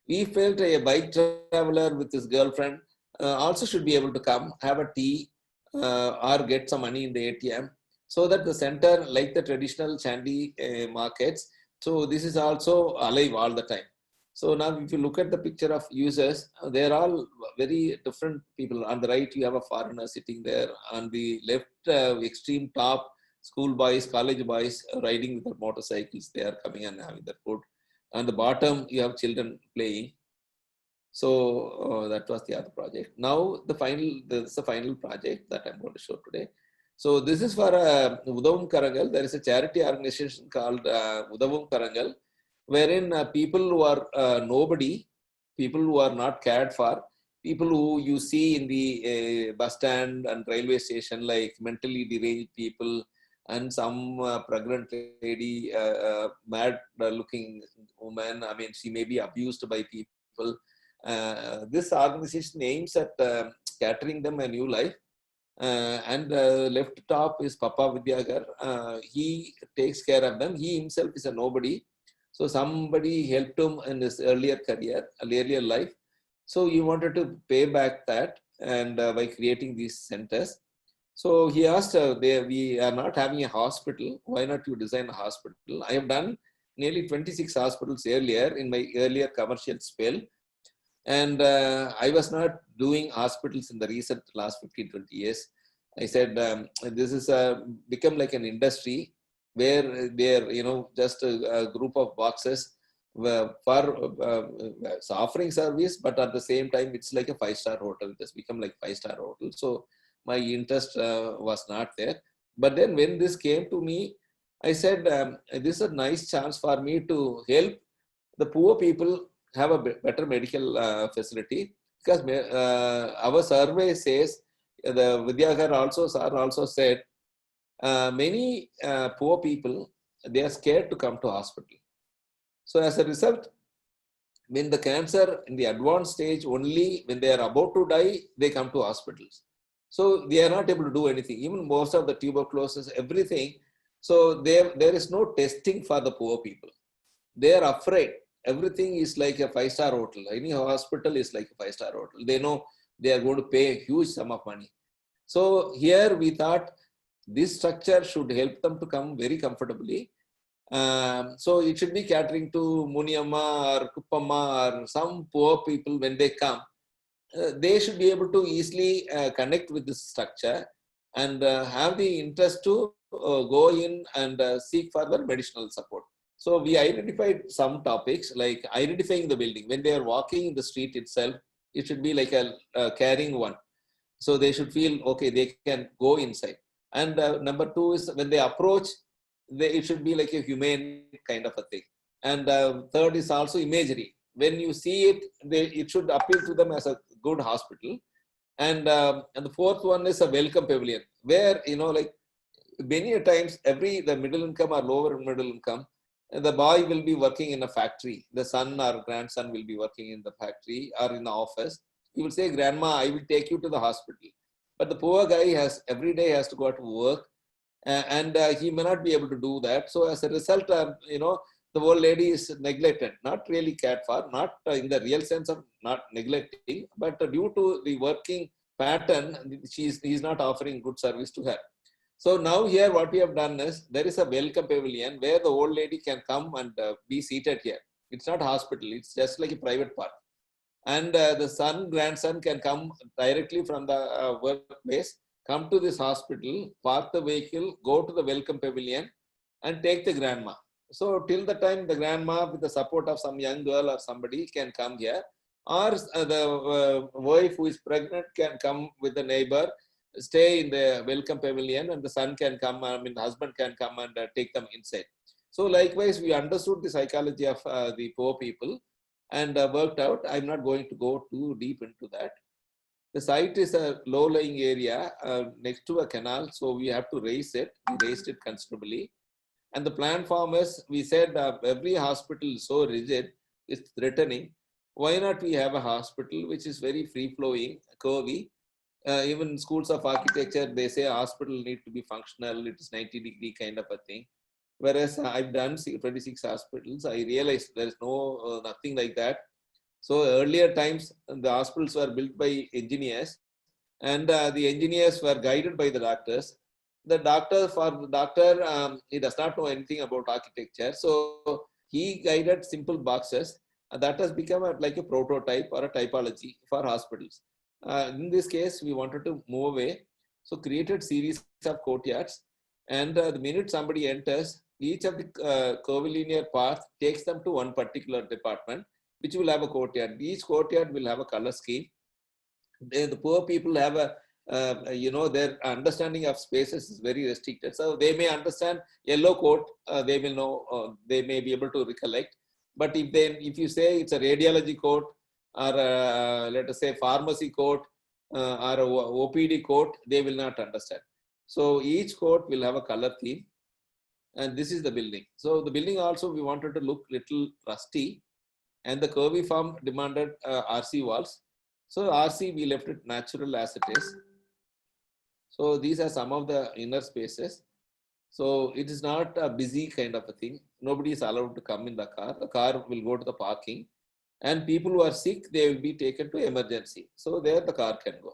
We felt a bike traveler with his girlfriend also should be able to come, have a tea, or get some money in the ATM, so that the center, like the traditional Chandi markets, so this is also alive all the time. So now if you look at the picture of users, they're all very different people. On the right, you have a foreigner sitting there. On the left, extreme top, school boys, college boys riding with their motorcycles. They are coming and having their food. On the bottom, you have children playing. So that was the other project. Now this is the final project that I'm going to show today. So this is for Udavum Karangal. There is a charity organization called Udavum Karangal, wherein people who are nobody, people who are not cared for, people who you see in the bus stand and railway station, like mentally deranged people and some pregnant lady, mad looking woman. I mean, she may be abused by people. This organization aims at catering them a new life. And left top is Papa Vidyagar. He takes care of them. He himself is a nobody. So somebody helped him in his earlier career, earlier life. So he wanted to pay back that, and by creating these centers. So he asked, we are not having a hospital. Why not you design a hospital? I have done nearly 26 hospitals earlier in my earlier commercial spell. And I was not doing hospitals in the recent last 15, 20 years. I said, this is become like an industry where they're, just a group of boxes for offering service, but at the same time, it's like a five-star hotel. It has become like five-star hotel. So my interest was not there. But then when this came to me, I said, this is a nice chance for me to help the poor people have a better medical facility, because our survey says, the Vidyagar also said, many poor people, they are scared to come to hospital. So as a result, when the cancer in the advanced stage, only when they are about to die, they come to hospitals. So they are not able to do anything. Even most of the tuberculosis, everything. So there is no testing for the poor people. They are afraid. Everything is like a five-star hotel. Any hospital is like a five-star hotel. They know they are going to pay a huge sum of money. So here we thought this structure should help them to come very comfortably. So it should be catering to Muniamma or Kuppamma or some poor people when they come. They should be able to easily connect with this structure and have the interest to go in and seek further medicinal support. So we identified some topics like identifying the building. When they are walking in the street itself, it should be like a caring one. So they should feel, okay, they can go inside. And number two is when they approach, it should be like a humane kind of a thing. And third is also imagery. When you see it, it should appeal to them as a good hospital. And the fourth one is a welcome pavilion, where, like many times, the middle income or lower middle income, the boy will be working in a factory. The son or grandson will be working in the factory or in the office. He will say, Grandma, I will take you to the hospital. But the poor guy every day has to go to work, and he may not be able to do that. So as a result, the old lady is neglected, not really cared for, not in the real sense of not neglecting, but due to the working pattern, he's not offering good service to her. So now here what we have done is, there is a welcome pavilion where the old lady can come and be seated here. It's not a hospital, it's just like a private park. And the grandson can come directly from the workplace, come to this hospital, park the vehicle, go to the welcome pavilion and take the grandma. So till the time the grandma, with the support of some young girl or somebody, can come here, or the wife who is pregnant can come with the neighbor, stay in the welcome pavilion, and the son can come, the husband can come and take them inside. So likewise, we understood the psychology of the poor people and worked out. I'm not going to go too deep into that. The site is a low-lying area next to a canal, so we have to raise it. We raised it considerably. And the plan farmers, we said every hospital is so rigid, it's threatening. Why not we have a hospital which is very free-flowing, curvy? Even schools of architecture, they say hospital need to be functional. It is 90-degree kind of a thing. Whereas I've done 26 hospitals, I realized there is nothing like that. So earlier times, the hospitals were built by engineers, and the engineers were guided by the doctors. The doctor, he does not know anything about architecture, so he guided simple boxes. That has become like a prototype or a typology for hospitals. In this case, we wanted to move away, so created series of courtyards, and the minute somebody enters, each of the curvilinear path takes them to one particular department, which will have a courtyard. Each courtyard will have a color scheme. The poor people have a their understanding of spaces is very restricted, so they may understand yellow coat, they will know, they may be able to recollect. But if you say it's a radiology coat, or let us say pharmacy coat, or a OPD coat, they will not understand. So each coat will have a color theme, and this is the building. So the building also we wanted to look little rusty, and the curvy form demanded RC walls. So RC, we left it natural as it is. So these are some of the inner spaces. So it is not a busy kind of a thing. Nobody is allowed to come in the car. The car will go to the parking, and people who are sick, they will be taken to emergency. So there the car can go.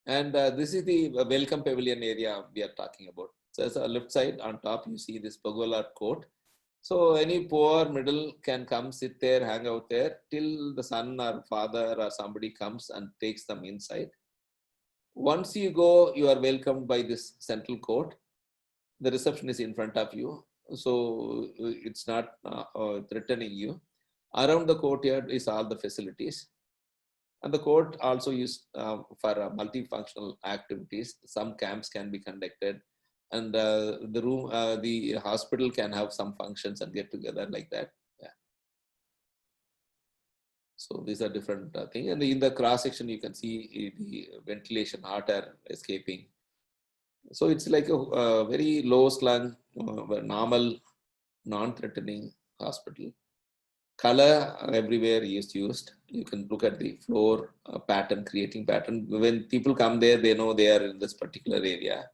And this is the welcome pavilion area we are talking about. So as a left side on top, you see this pergola court. So any poor middle can come sit there, hang out there till the son or father or somebody comes and takes them inside. Once you go, you are welcomed by this central court. The reception is in front of you, so it's not threatening you. Around the courtyard is all the facilities. And the court also used for multifunctional activities. Some camps can be conducted, and the hospital can have some functions and get together like that. Yeah. So these are different things. And in the cross section, you can see the ventilation, hot air escaping. So it's like a very low slung, normal, non-threatening hospital. Color everywhere is used. You can look at the floor pattern, creating pattern. When people come there, they know they are in this particular area.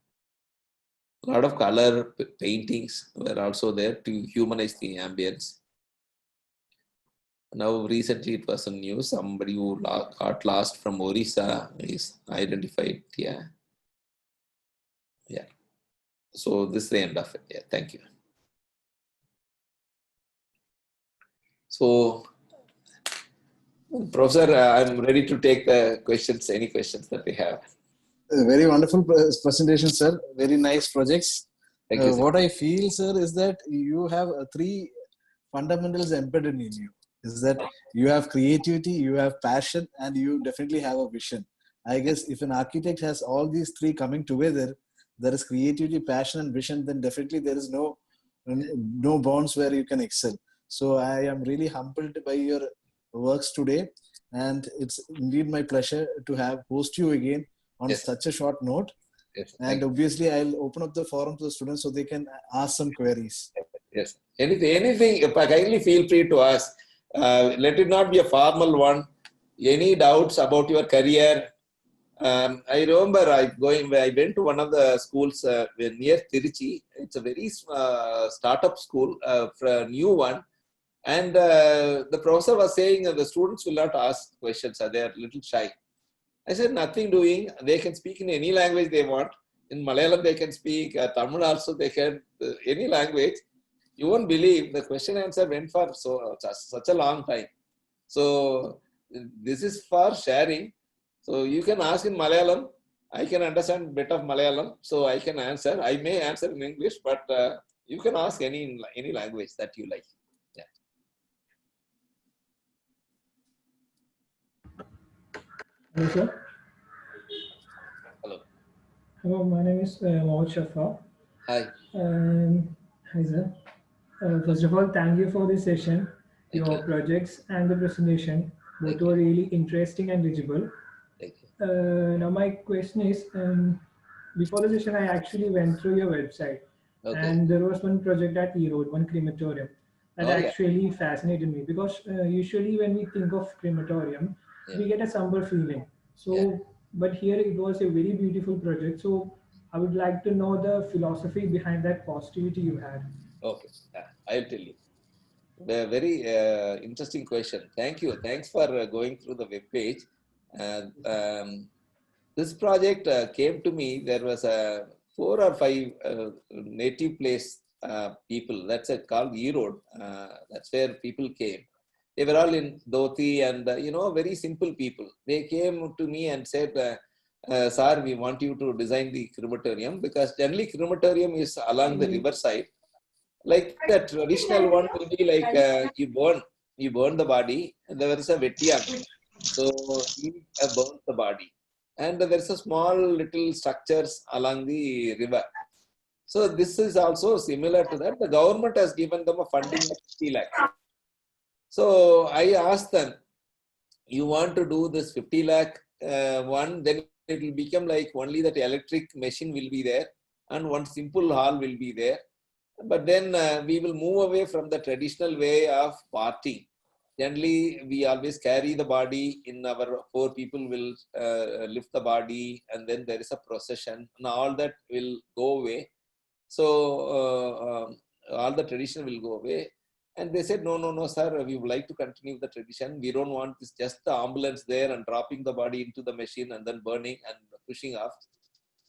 A lot of color paintings were also there to humanize the ambience. Now, recently it was in news, somebody who got lost from Orissa is identified. Yeah. Yeah. So this is the end of it. Yeah. Thank you. So, Professor, I'm ready to take the questions, any questions that we have. A very wonderful presentation, sir. Very nice projects. Thank you, sir. What I feel, sir, is that you have three fundamentals embedded in you. Is that you have creativity, you have passion, and you definitely have a vision. I guess if an architect has all these three coming together, there is creativity, passion, and vision, then definitely there is no bounds where you can excel. So I am really humbled by your works today, and it's indeed my pleasure to have host you again on such a short note. Yes, and obviously I'll open up the forum to the students so they can ask some queries. Yes, anything, kindly feel free to ask. Let it not be a formal one. Any doubts about your career? I remember I went to one of the schools near Tiruchi. It's a very startup school, a new one. And the professor was saying the students will not ask questions. They are a little shy. I said, nothing doing. They can speak in any language they want. In Malayalam, they can speak. Tamil also, they can, any language. You won't believe the question answer went for such a long time. So this is for sharing. So you can ask in Malayalam. I can understand a bit of Malayalam, so I can answer. I may answer in English, but you can ask any language that you like. Yeah. Hello, sir. Hello. Hello, my name is Mohit Shafa. Hi. Hi, sir. First of all, thank you for this session. Thank Your you. projects and the presentation both Thank you. were really interesting and reachable. Thank you. Now, my question is before the session, I actually went through your website, Okay. and there was one project at E-Road, one crematorium, that Oh, yeah. actually fascinated me because usually when we think of crematorium, Yeah. we get a somber feeling. Yeah. So, but here it was a very beautiful project. So, I would like to know the philosophy behind that positivity you had. Okay. Yeah. I'll tell you. Very interesting question. Thank you. Thanks for going through the web page. This project came to me. There was a 4 or 5 native place people. That's called E-Road. That's where people came. They were all in dhoti and very simple people. They came to me and said, "Sir, we want you to design the crematorium because generally crematorium is along the riverside. Like the traditional one will be like you burn the body, and there is a vettiyan. So he burns the body, and there is a small little structures along the river. So this is also similar to that. The government has given them a funding of 50 lakhs. So I asked them, you want to do this 50 lakh one, then it will become like only that electric machine will be there and one simple hall will be there. But then we will move away from the traditional way of partying. Generally, we always carry the body in our 4 people will lift the body, and then there is a procession, and all that will go away. So all the tradition will go away. And they said, no, no, no, sir, we would like to continue the tradition. We don't want this just the ambulance there and dropping the body into the machine and then burning and pushing off.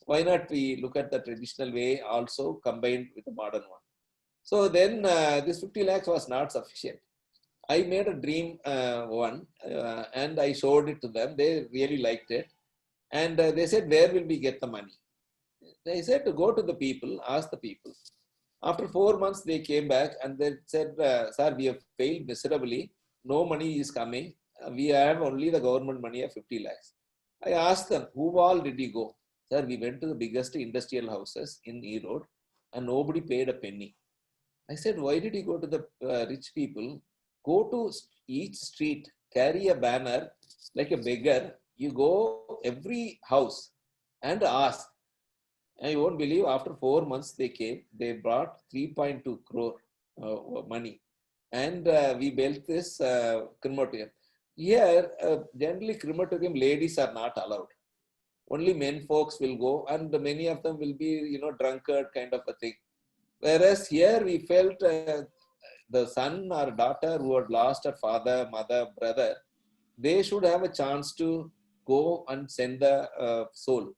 Why not we look at the traditional way also combined with the modern one? So then this 50 lakhs was not sufficient. I made a dream one and I showed it to them. They really liked it. And they said, where will we get the money? They said to go to the people, ask the people. After 4 months, they came back and they said, sir, we have failed miserably. No money is coming. We have only the government money of 50 lakhs. I asked them, who all did you go? Sir, we went to the biggest industrial houses in E-Road and nobody paid a penny. I said, why did you go to the rich people? Go to each street, carry a banner like a beggar. You go every house and ask. And you won't believe, after 4 months they came, they brought 3.2 crore money. And we built this crematorium. Here, generally crematorium ladies are not allowed. Only men folks will go and many of them will be, drunkard kind of a thing. Whereas here we felt the son or daughter who had lost a father, mother, brother, they should have a chance to go and send the soul.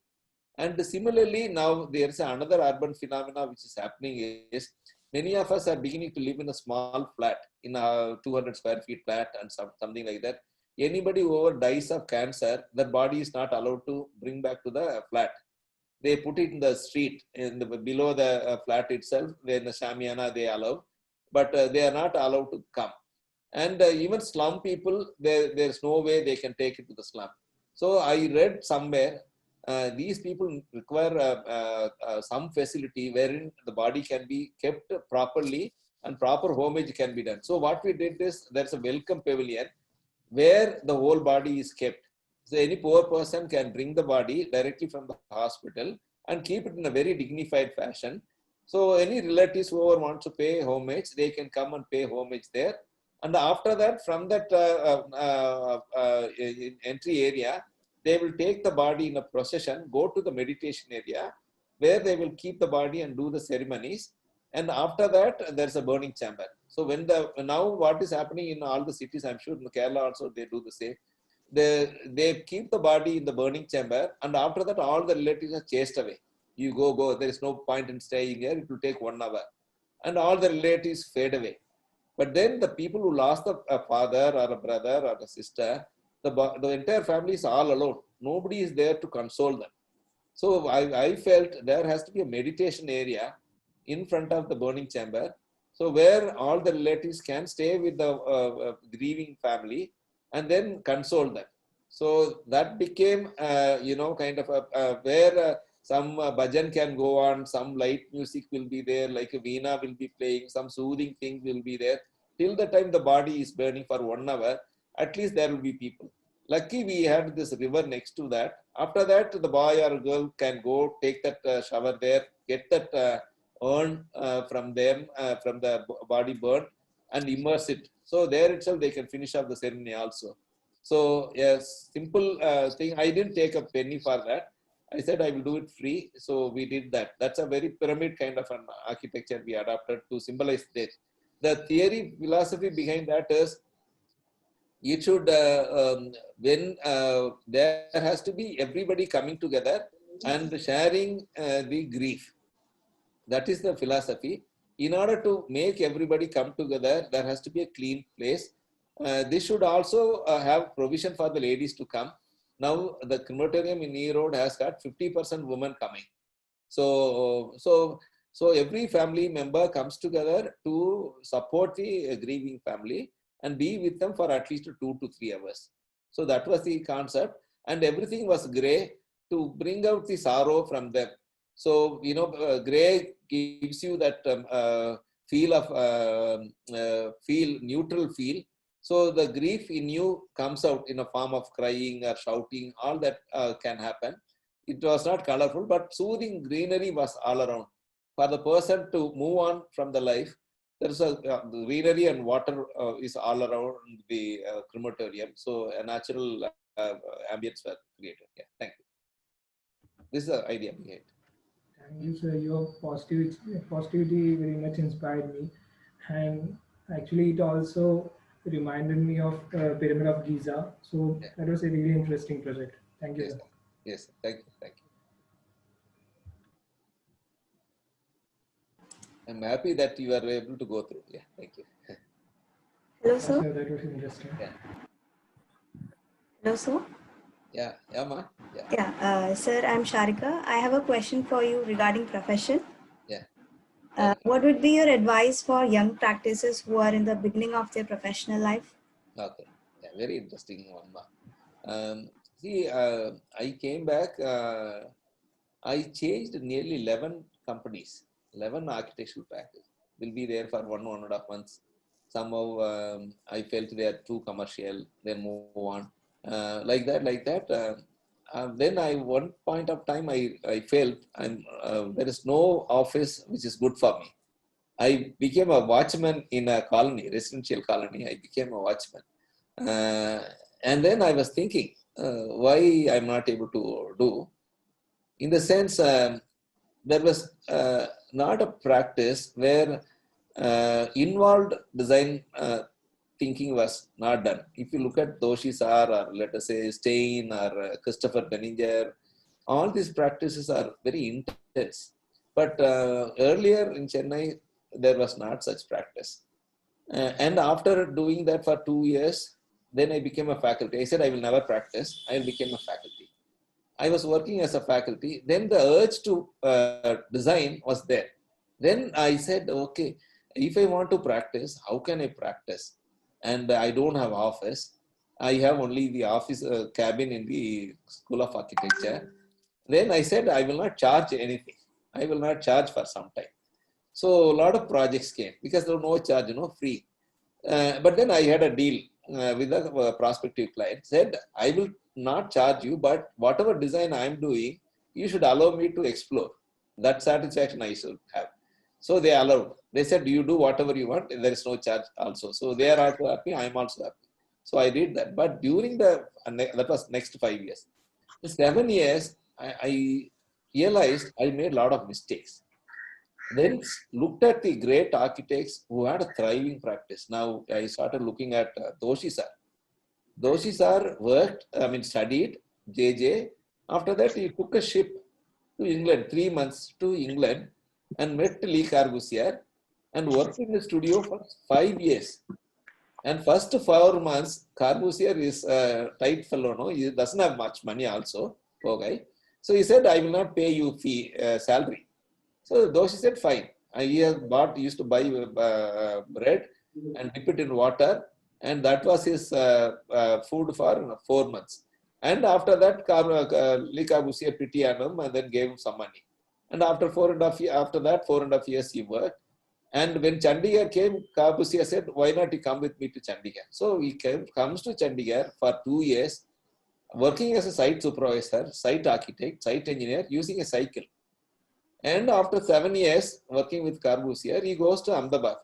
And similarly, now there's another urban phenomena which is happening is many of us are beginning to live in a small flat, in a 200 square feet flat and something like that. Anybody who ever dies of cancer, their body is not allowed to bring back to the flat. They put it in the street, below the flat itself, where in the Shamiana they allow, but they are not allowed to come. And even slum people, there's no way they can take it to the slum. So I read somewhere these people require some facility wherein the body can be kept properly and proper homage can be done. So what we did is there's a welcome pavilion where the whole body is kept. So any poor person can bring the body directly from the hospital and keep it in a very dignified fashion. So any relatives whoever wants to pay homage, they can come and pay homage there. And after that, from that entry area, they will take the body in a procession, go to the meditation area, where they will keep the body and do the ceremonies. And after that, there's a burning chamber. So now what is happening in all the cities, I'm sure in Kerala also they do the same. They keep the body in the burning chamber, and after that, all the relatives are chased away. You go. There is no point in staying here. It will take 1 hour, and all the relatives fade away. But then the people who lost a father or a brother or a sister, the entire family is all alone. Nobody is there to console them. So I felt there has to be a meditation area in front of the burning chamber. So where all the relatives can stay with the grieving family and then console them. So that became, kind of where some bhajan can go on, some light music will be there, like a veena will be playing, some soothing thing will be there. Till the time the body is burning for 1 hour, at least there will be people. Lucky we had this river next to that. After that, the boy or girl can go take that shower there, get that urn from them, from the body burnt, and immerse it. So there itself they can finish up the ceremony also. So yes, simple thing. I didn't take a penny for that. I said I will do it free. So we did that. That's a very pyramid kind of an architecture we adopted to symbolize this. The theory philosophy behind that is it should when there has to be everybody coming together and sharing the grief. That is the philosophy. In order to make everybody come together, there has to be a clean place. This should also have provision for the ladies to come. Now the crematorium in E Road has got 50% women coming. So every family member comes together to support the grieving family and be with them for at least 2 to 3 hours. So that was the concept, and everything was gray to bring out the sorrow from them. So, gray gives you that feel of neutral feel. So the grief in you comes out in a form of crying or shouting, all that can happen. It was not colorful, but soothing greenery was all around. For the person to move on from the life, there's a greenery and water is all around the crematorium. So a natural ambience were created. Yeah, thank you. This is the idea behind it. Thank you, sir. Your positivity very much inspired me, and actually, it also reminded me of Pyramid of Giza. So Yeah. that was a really interesting project. Thank you, Yes, sir. yes, thank you, thank you. I'm happy that you are able to go through. Yeah, thank you. Hello, Yeah, sir. sir, that was interesting. Yeah, Hello, sir. yeah, ma. Yeah, Yeah, sir, I'm Sharika. I have a question for you regarding profession. yeah. Okay. What would be your advice for young practitioners who are in the beginning of their professional life? Okay. Yeah, very interesting one, ma. See, I came back. I changed nearly 11 companies, 11 architectural practice. Will be there for 1.5 months. Somehow I felt they are too commercial, then move on. Like that. Then one point of time, I felt there is no office which is good for me. I became a watchman in a colony, residential colony. I became a watchman. And then I was thinking, why I'm not able to do. In the sense, there was not a practice where involved design thinking was not done. If you look at Doshi Sar or let us say Stein or Christopher Benninger, all these practices are very intense. But earlier in Chennai, there was not such practice. And after doing that for 2 years, then I became a faculty. I said I will never practice. I became a faculty. I was working as a faculty. Then the urge to design was there. Then I said, okay, if I want to practice, how can I practice? And I don't have office. I have only the office cabin in the School of Architecture. Then I said, I will not charge anything. I will not charge for some time. So a lot of projects came because there was no charge, free. But then I had a deal with a prospective client. Said, I will not charge you, but whatever design I am doing, you should allow me to explore. That satisfaction I should have. So they allowed. They said, you do whatever you want, and there is no charge also. So they are also happy, I am also happy. So I did that. But during that was next 5 years. In 7 years, I realized I made a lot of mistakes. Then looked at the great architects who had a thriving practice. Now I started looking at Doshi Sar. Doshi Sar studied JJ. After that, he took a ship to England, 3 months to England, and met Lee Corbusier and worked in the studio for 5 years. And first 4 months, Corbusier is a tight fellow, no? He doesn't have much money also, poor guy. So he said, I will not pay you salary. So Doshi said, fine. He used to buy bread and dip it in water, and that was his food for 4 months. And after that, Le Corbusier pity on him and then gave him some money. And after 4.5 years, he worked. And when Chandigarh came, Corbusier said, why not you come with me to Chandigarh? So he comes to Chandigarh for 2 years, working as a site supervisor, site architect, site engineer, using a cycle. And after 7 years working with Corbusier, he goes to Ahmedabad.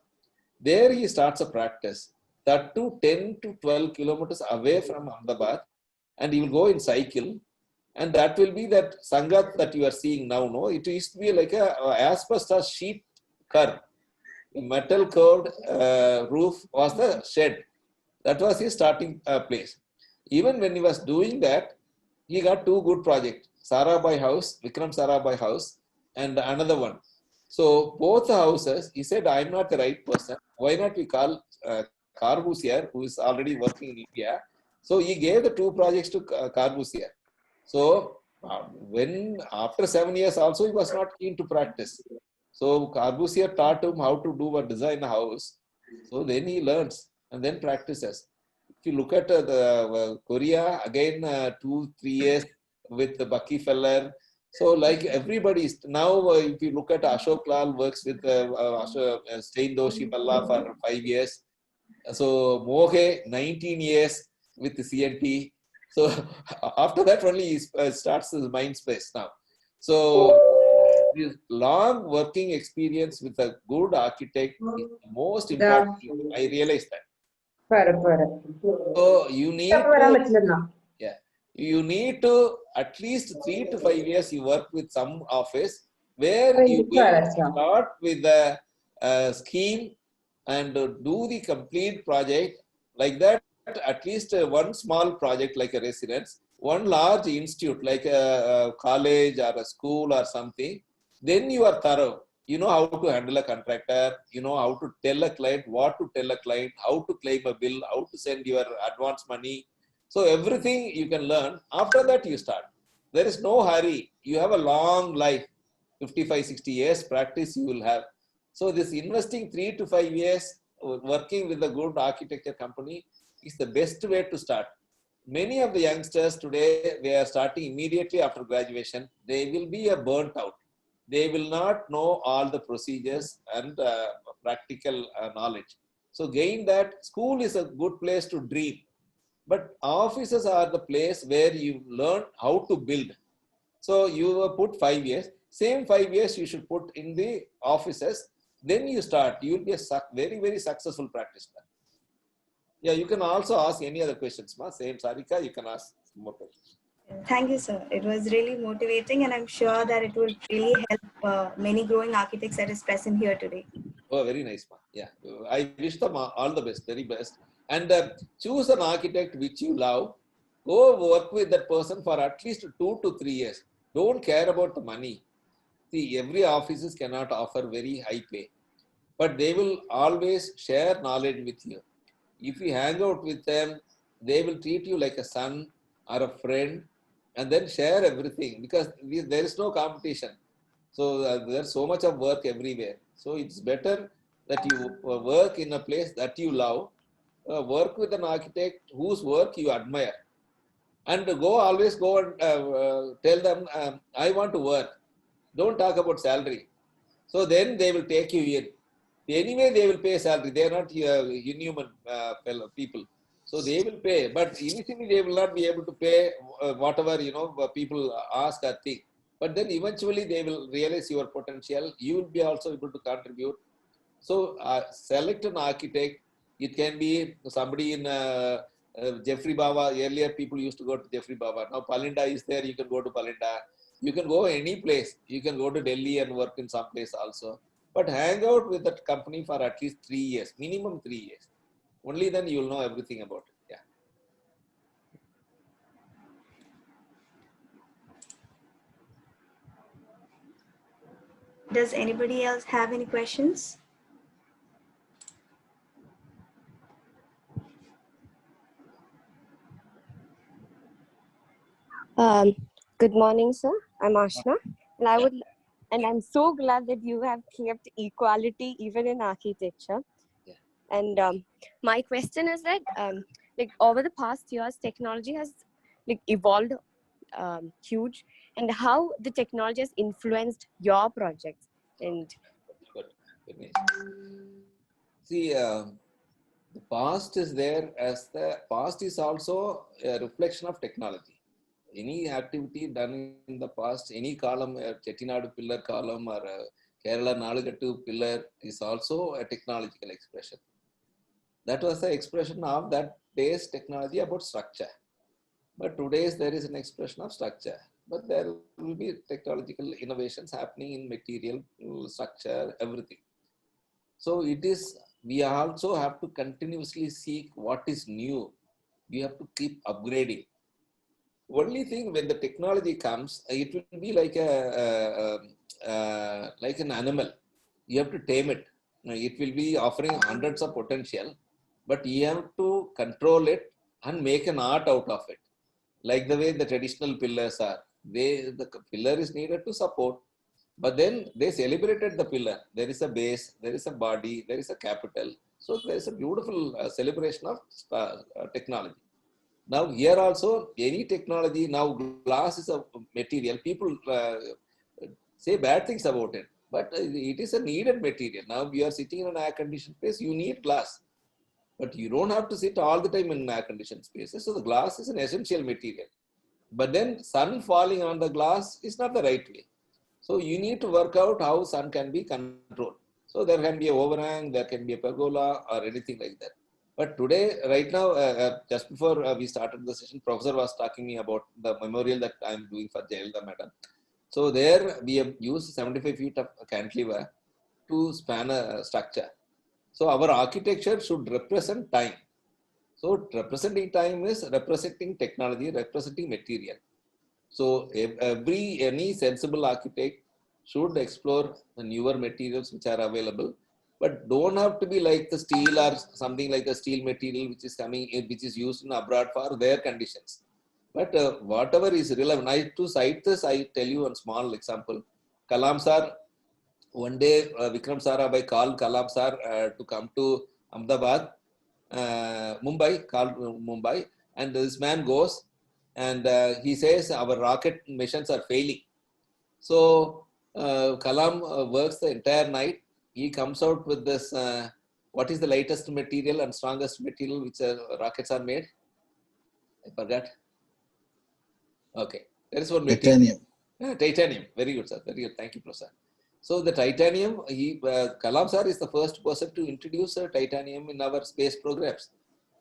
There he starts a practice. That to 10 to 12 kilometers away from Ahmedabad, and he will go in cycle. And that will be that Sangat that you are seeing now. No, it used to be like a asbestos sheet curve. A metal curved roof was the shed. That was his starting place. Even when he was doing that, he got 2 good projects: Sarabhai House, Vikram Sarabhai House, and another one. So both the houses, he said, I'm not the right person. Why not we call Corbusier, who is already working in India? So he gave the 2 projects to Corbusier. So when after 7 years also, he was not keen to practice. So Corbusier taught him how to do or design a house. So then he learns and then practices. If you look at Korea, again 2-3 years with the Bucky Feller. So like everybody is now, if you look at Ashok Lal works with Stein Doshi Balla for 5 years. So Mohe 19 years with the CNT. So after that only he starts his mind space now. So this long working experience with a good architect is the most important. I realize that. So you need to, yeah, you need to at least 3 to 5 years you work with some office where you will start with the scheme and do the complete project like that. At least one small project like a residence, one large institute like a college or a school or something. Then you are thorough. You know how to handle a contractor, you know how to tell a client, what to tell a client, how to claim a bill, how to send your advance money. So everything you can learn. After that you start. There is no hurry. You have a long life, 55, 60 years practice you will have. So this investing 3 to 5 years working with a good architecture company is the best way to start. Many of the youngsters today, they are starting immediately after graduation. They will be burnt out. They will not know all the procedures and practical knowledge. So gain that. School is a good place to dream, but offices are the place where you learn how to build. So you put 5 years, same 5 years you should put in the offices. Then you start, you will be a very, very successful practitioner. Yeah, you can also ask any other questions, ma. Same Sarika, you can ask more questions. Thank you, sir. It was really motivating, and I'm sure that it will really help many growing architects that is present here today. Oh, very nice, ma. Yeah, I wish them all the best, very best. And choose an architect which you love. Go work with that person for at least 2 to 3 years. Don't care about the money. See, every offices cannot offer very high pay, but they will always share knowledge with you. If you hang out with them, they will treat you like a son or a friend, and then share everything because there is no competition. So there's so much of work everywhere. So it's better that you work in a place that you love, work with an architect whose work you admire, and always go and tell them, I want to work. Don't talk about salary. So then they will take you in. Anyway, they will pay salary. They are not inhuman people. So they will pay, but initially they will not be able to pay whatever people ask or think. But then eventually they will realize your potential. You will be also able to contribute. So select an architect. It can be somebody in Jeffrey Baba. Earlier people used to go to Jeffrey Baba. Now Palinda is there. You can go to Palinda. You can go any place. You can go to Delhi and work in some place also. But hang out with that company for at least 3 years, minimum 3 years. Only then you will know everything about it. Yeah. Does anybody else have any questions? Good morning, sir. I'm Ashna, and I'm so glad that you have kept equality even in architecture. Yeah. And my question is that, like over the past years, technology has, like evolved huge, and how the technology has influenced your projects. And Good. Good. See, the past is there as the past is also a reflection of technology. Any activity done in the past, any column, Chettinadu pillar column or Kerala Nalagattu pillar is also a technological expression. That was the expression of that day's technology about structure. But today's there is an expression of structure. But there will be technological innovations happening in material, structure, everything. So it is, we also have to continuously seek what is new. We have to keep upgrading. Only thing when the technology comes, it will be like like an animal. You have to tame it. It will be offering hundreds of potential, but you have to control it and make an art out of it. Like the way the traditional pillars are. The pillar is needed to support, but then they celebrated the pillar. There is a base, there is a body, there is a capital. So there is a beautiful celebration of technology. Now here also, any technology, now glass is a material. People say bad things about it, but it is a needed material. Now we are sitting in an air-conditioned place, you need glass. But you don't have to sit all the time in air-conditioned spaces. So the glass is an essential material. But then sun falling on the glass is not the right way. So you need to work out how sun can be controlled. So there can be a overhang, there can be a pergola or anything like that. But today, right now, just before we started the session, Professor was talking me about the memorial that I'm doing for Jayalalitha Madam. So there we have used 75 feet of cantilever to span a structure. So our architecture should represent time. So representing time is representing technology, representing material. So any sensible architect should explore the newer materials which are available, but don't have to be like the steel or something like the steel material which is coming in, which is used in abroad for their conditions. But whatever is relevant, to cite this, I tell you one small example. Kalam sir, one day Vikram Sarabhai called Kalam sir to come to Ahmedabad, Mumbai, and this man goes and he says our rocket missions are failing. So Kalam works the entire night. He comes out with this, what is the latest material and strongest material which rockets are made? I forgot. Okay, there is one material. Titanium. Titanium. Very good, sir. Very good. Thank you, Professor. So the titanium, Kalam sir is the first person to introduce titanium in our space programs.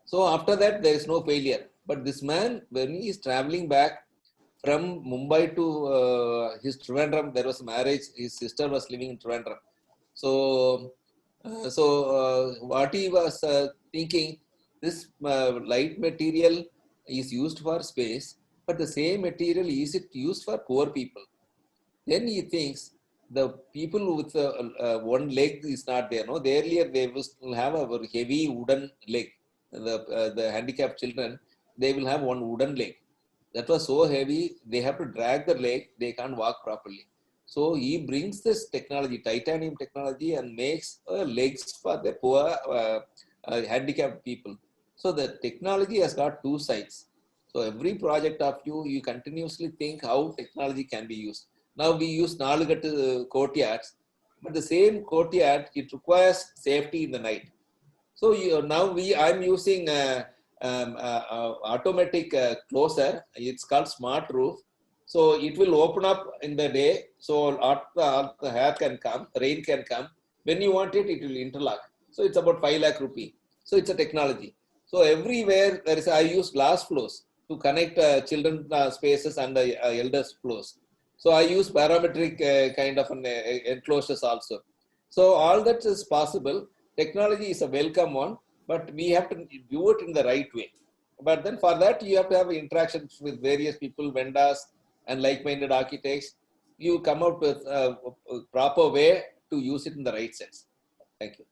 So after that, there is no failure. But this man, when he is traveling back from Mumbai to his Trivandrum, there was a marriage. His sister was living in Trivandrum. So, what he was thinking, this light material is used for space, but the same material is it used for poor people. Then he thinks the people with one leg is not there. No, earlier they will have a heavy wooden leg. The handicapped children, they will have one wooden leg. That was so heavy, they have to drag the leg, they can't walk properly. So he brings this technology, titanium technology, and makes legs for the poor handicapped people. So the technology has got two sides. So every project of you continuously think how technology can be used. Now we use Nalugattu courtyards, but the same courtyard, it requires safety in the night. So now I'm using automatic closer. It's called smart roof. So it will open up in the day. So the air can come, rain can come. When you want it, it will interlock. So it's about 5 lakh rupee. So it's a technology. So everywhere I use glass floors to connect children spaces and the elders floors. So I use parametric kind of an enclosures also. So all that is possible. Technology is a welcome one, but we have to do it in the right way. But then for that, you have to have interactions with various people, vendors, and like-minded architects. You come up with a proper way to use it in the right sense. Thank you.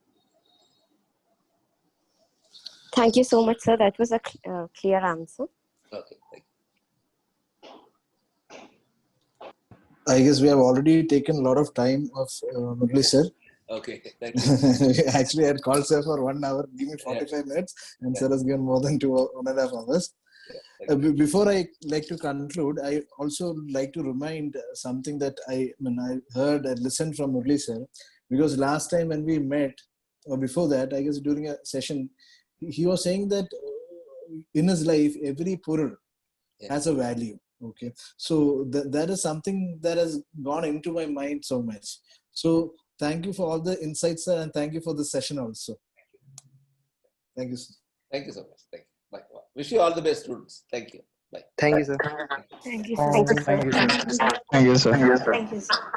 thank you so much, sir. That was a clear answer. Okay, thank you. I guess we have already taken a lot of time of Murali sir. Okay, thank you. Actually, I had called sir for 1 hour, give me 45 minutes, and sir has given more than 1.5 hours. Yeah, thank you. Before I like to conclude, I also like to remind something that I heard and listened from Murli sir, because last time when we met, or before that, I guess during a session, he was saying that in his life, every purr Yeah. has a value. Okay, so that is something that has gone into my mind so much. So thank you for all the insights, sir, and thank you for the session also. Thank you, sir. Thank you so much. Thank you. Bye. Wish you all the best, students. Thank you. Bye. Thank you, sir. Thank you, sir. Thank you, sir. Thank you, sir. Thank you, sir. Thank you, sir.